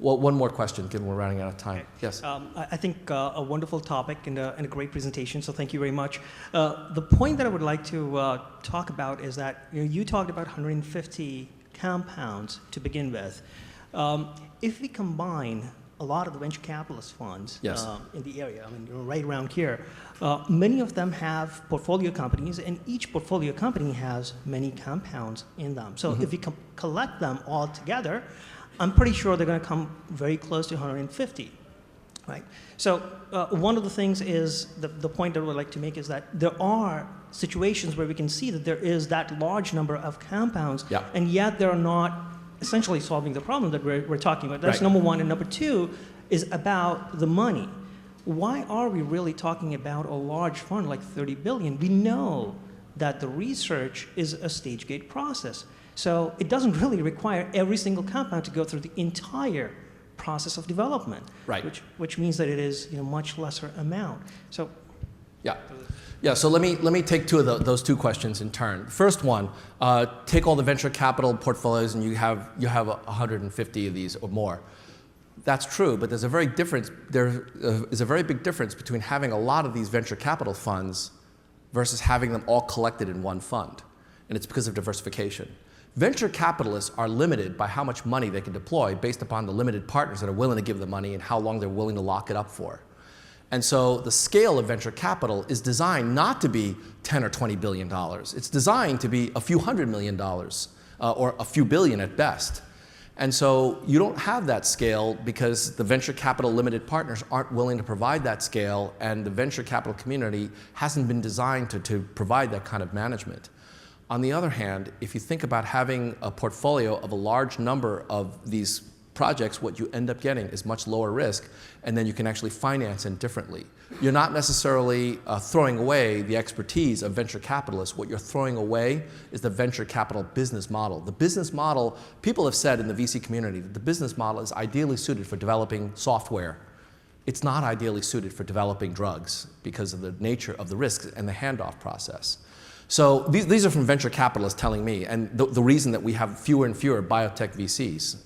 Well, one more question, given we're running out of time. Yes? I think a wonderful topic and a great presentation, so thank you very much. The point that I would like to talk about is that you talked about 150 compounds to begin with. If we combine a lot of the venture capitalist funds in the area, I mean, right around here, many of them have portfolio companies, and each portfolio company has many compounds in them. So if we collect them all together, I'm pretty sure they're going to come very close to 150, right? So one of the things is, the point that I would like to make is that there are situations where we can see that there is that large number of compounds, and yet they're not essentially solving the problem that we're talking about. That's number one. And number two is about the money. Why are we really talking about a large fund like 30 billion? We know that the research is a stage gate process. So it doesn't really require every single compound to go through the entire process of development, which means that it is much lesser amount. So so let me take those two questions in turn. First one, take all the venture capital portfolios and you have 150 of these or more. That's true, but there is a very big difference between having a lot of these venture capital funds versus having them all collected in one fund, and it's because of diversification. Venture capitalists are limited by how much money they can deploy based upon the limited partners that are willing to give the money and how long they're willing to lock it up for. And so the scale of venture capital is designed not to be $10 or $20 billion. It's designed to be a few $100 million or a few billion at best. And so you don't have that scale because the venture capital limited partners aren't willing to provide that scale, and the venture capital community hasn't been designed to provide that kind of management. On the other hand, if you think about having a portfolio of a large number of these projects, what you end up getting is much lower risk, and then you can actually finance it differently. You're not necessarily throwing away the expertise of venture capitalists. What you're throwing away is the venture capital business model. The business model, people have said in the VC community that the business model is ideally suited for developing software. It's not ideally suited for developing drugs because of the nature of the risks and the handoff process. So these are from venture capitalists telling me, and the reason that we have fewer and fewer biotech VCs.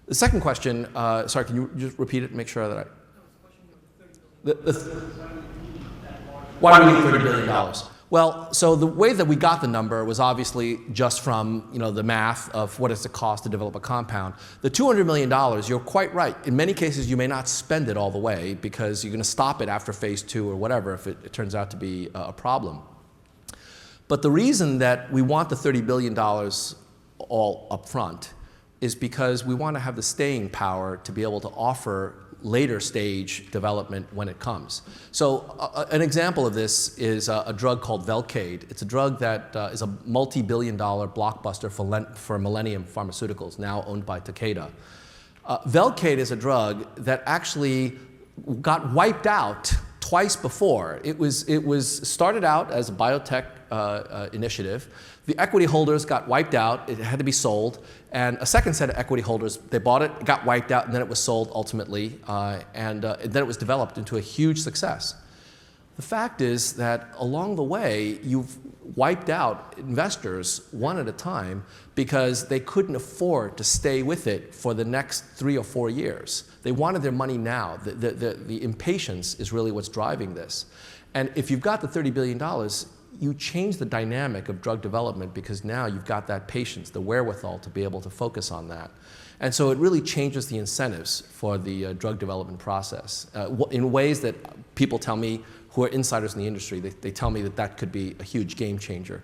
The second question, sorry, can you just repeat it and make sure that why do we need $30 billion? Well, so the way that we got the number was obviously just from the math of what does it cost to develop a compound. The $200 million, you're quite right. In many cases, you may not spend it all the way because you're going to stop it after phase 2 or whatever if it turns out to be a problem. But the reason that we want the $30 billion all up front is because we want to have the staying power to be able to offer later stage development when it comes. So an example of this is a drug called Velcade. It's a drug that is a multi-billion-dollar blockbuster for Millennium Pharmaceuticals, now owned by Takeda. Velcade is a drug that actually got wiped out twice before. It was started out as a biotech initiative. The equity holders got wiped out. It had to be sold. And a second set of equity holders, they bought it, it got wiped out, and then it was sold ultimately. And then it was developed into a huge success. The fact is that along the way, you've wiped out investors one at a time because they couldn't afford to stay with it for the next 3 or 4 years. They wanted their money now. The impatience is really what's driving this. And if you've got the $30 billion, you change the dynamic of drug development because now you've got that patience, the wherewithal to be able to focus on that. And so it really changes the incentives for the drug development process in ways that people tell me who are insiders in the industry, they tell me that that could be a huge game changer.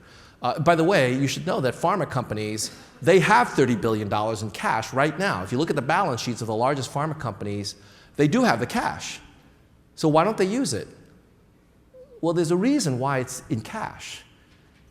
By the way, you should know that pharma companies, they have $30 billion in cash right now. If you look at the balance sheets of the largest pharma companies, they do have the cash. So why don't they use it? Well, there's a reason why it's in cash.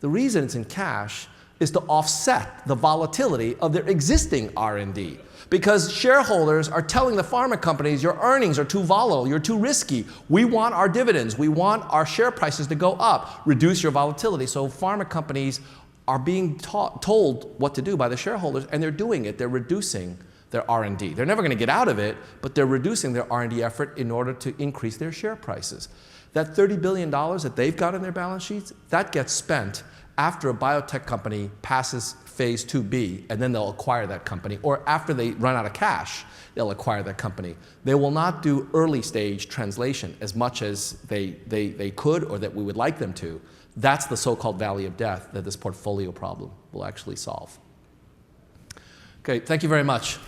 The reason it's in cash is to offset the volatility of their existing R&D. Because shareholders are telling the pharma companies, your earnings are too volatile, you're too risky. We want our dividends, we want our share prices to go up, reduce your volatility. So pharma companies are being told what to do by the shareholders, and they're doing it. They're reducing their R&D. They're never going to get out of it, but they're reducing their R&D effort in order to increase their share prices. That $30 billion that they've got in their balance sheets, that gets spent after a biotech company passes phase 2B, and then they'll acquire that company, or after they run out of cash, they'll acquire that company. They will not do early stage translation as much as they could or that we would like them to. That's the so-called valley of death that this portfolio problem will actually solve. Okay, thank you very much.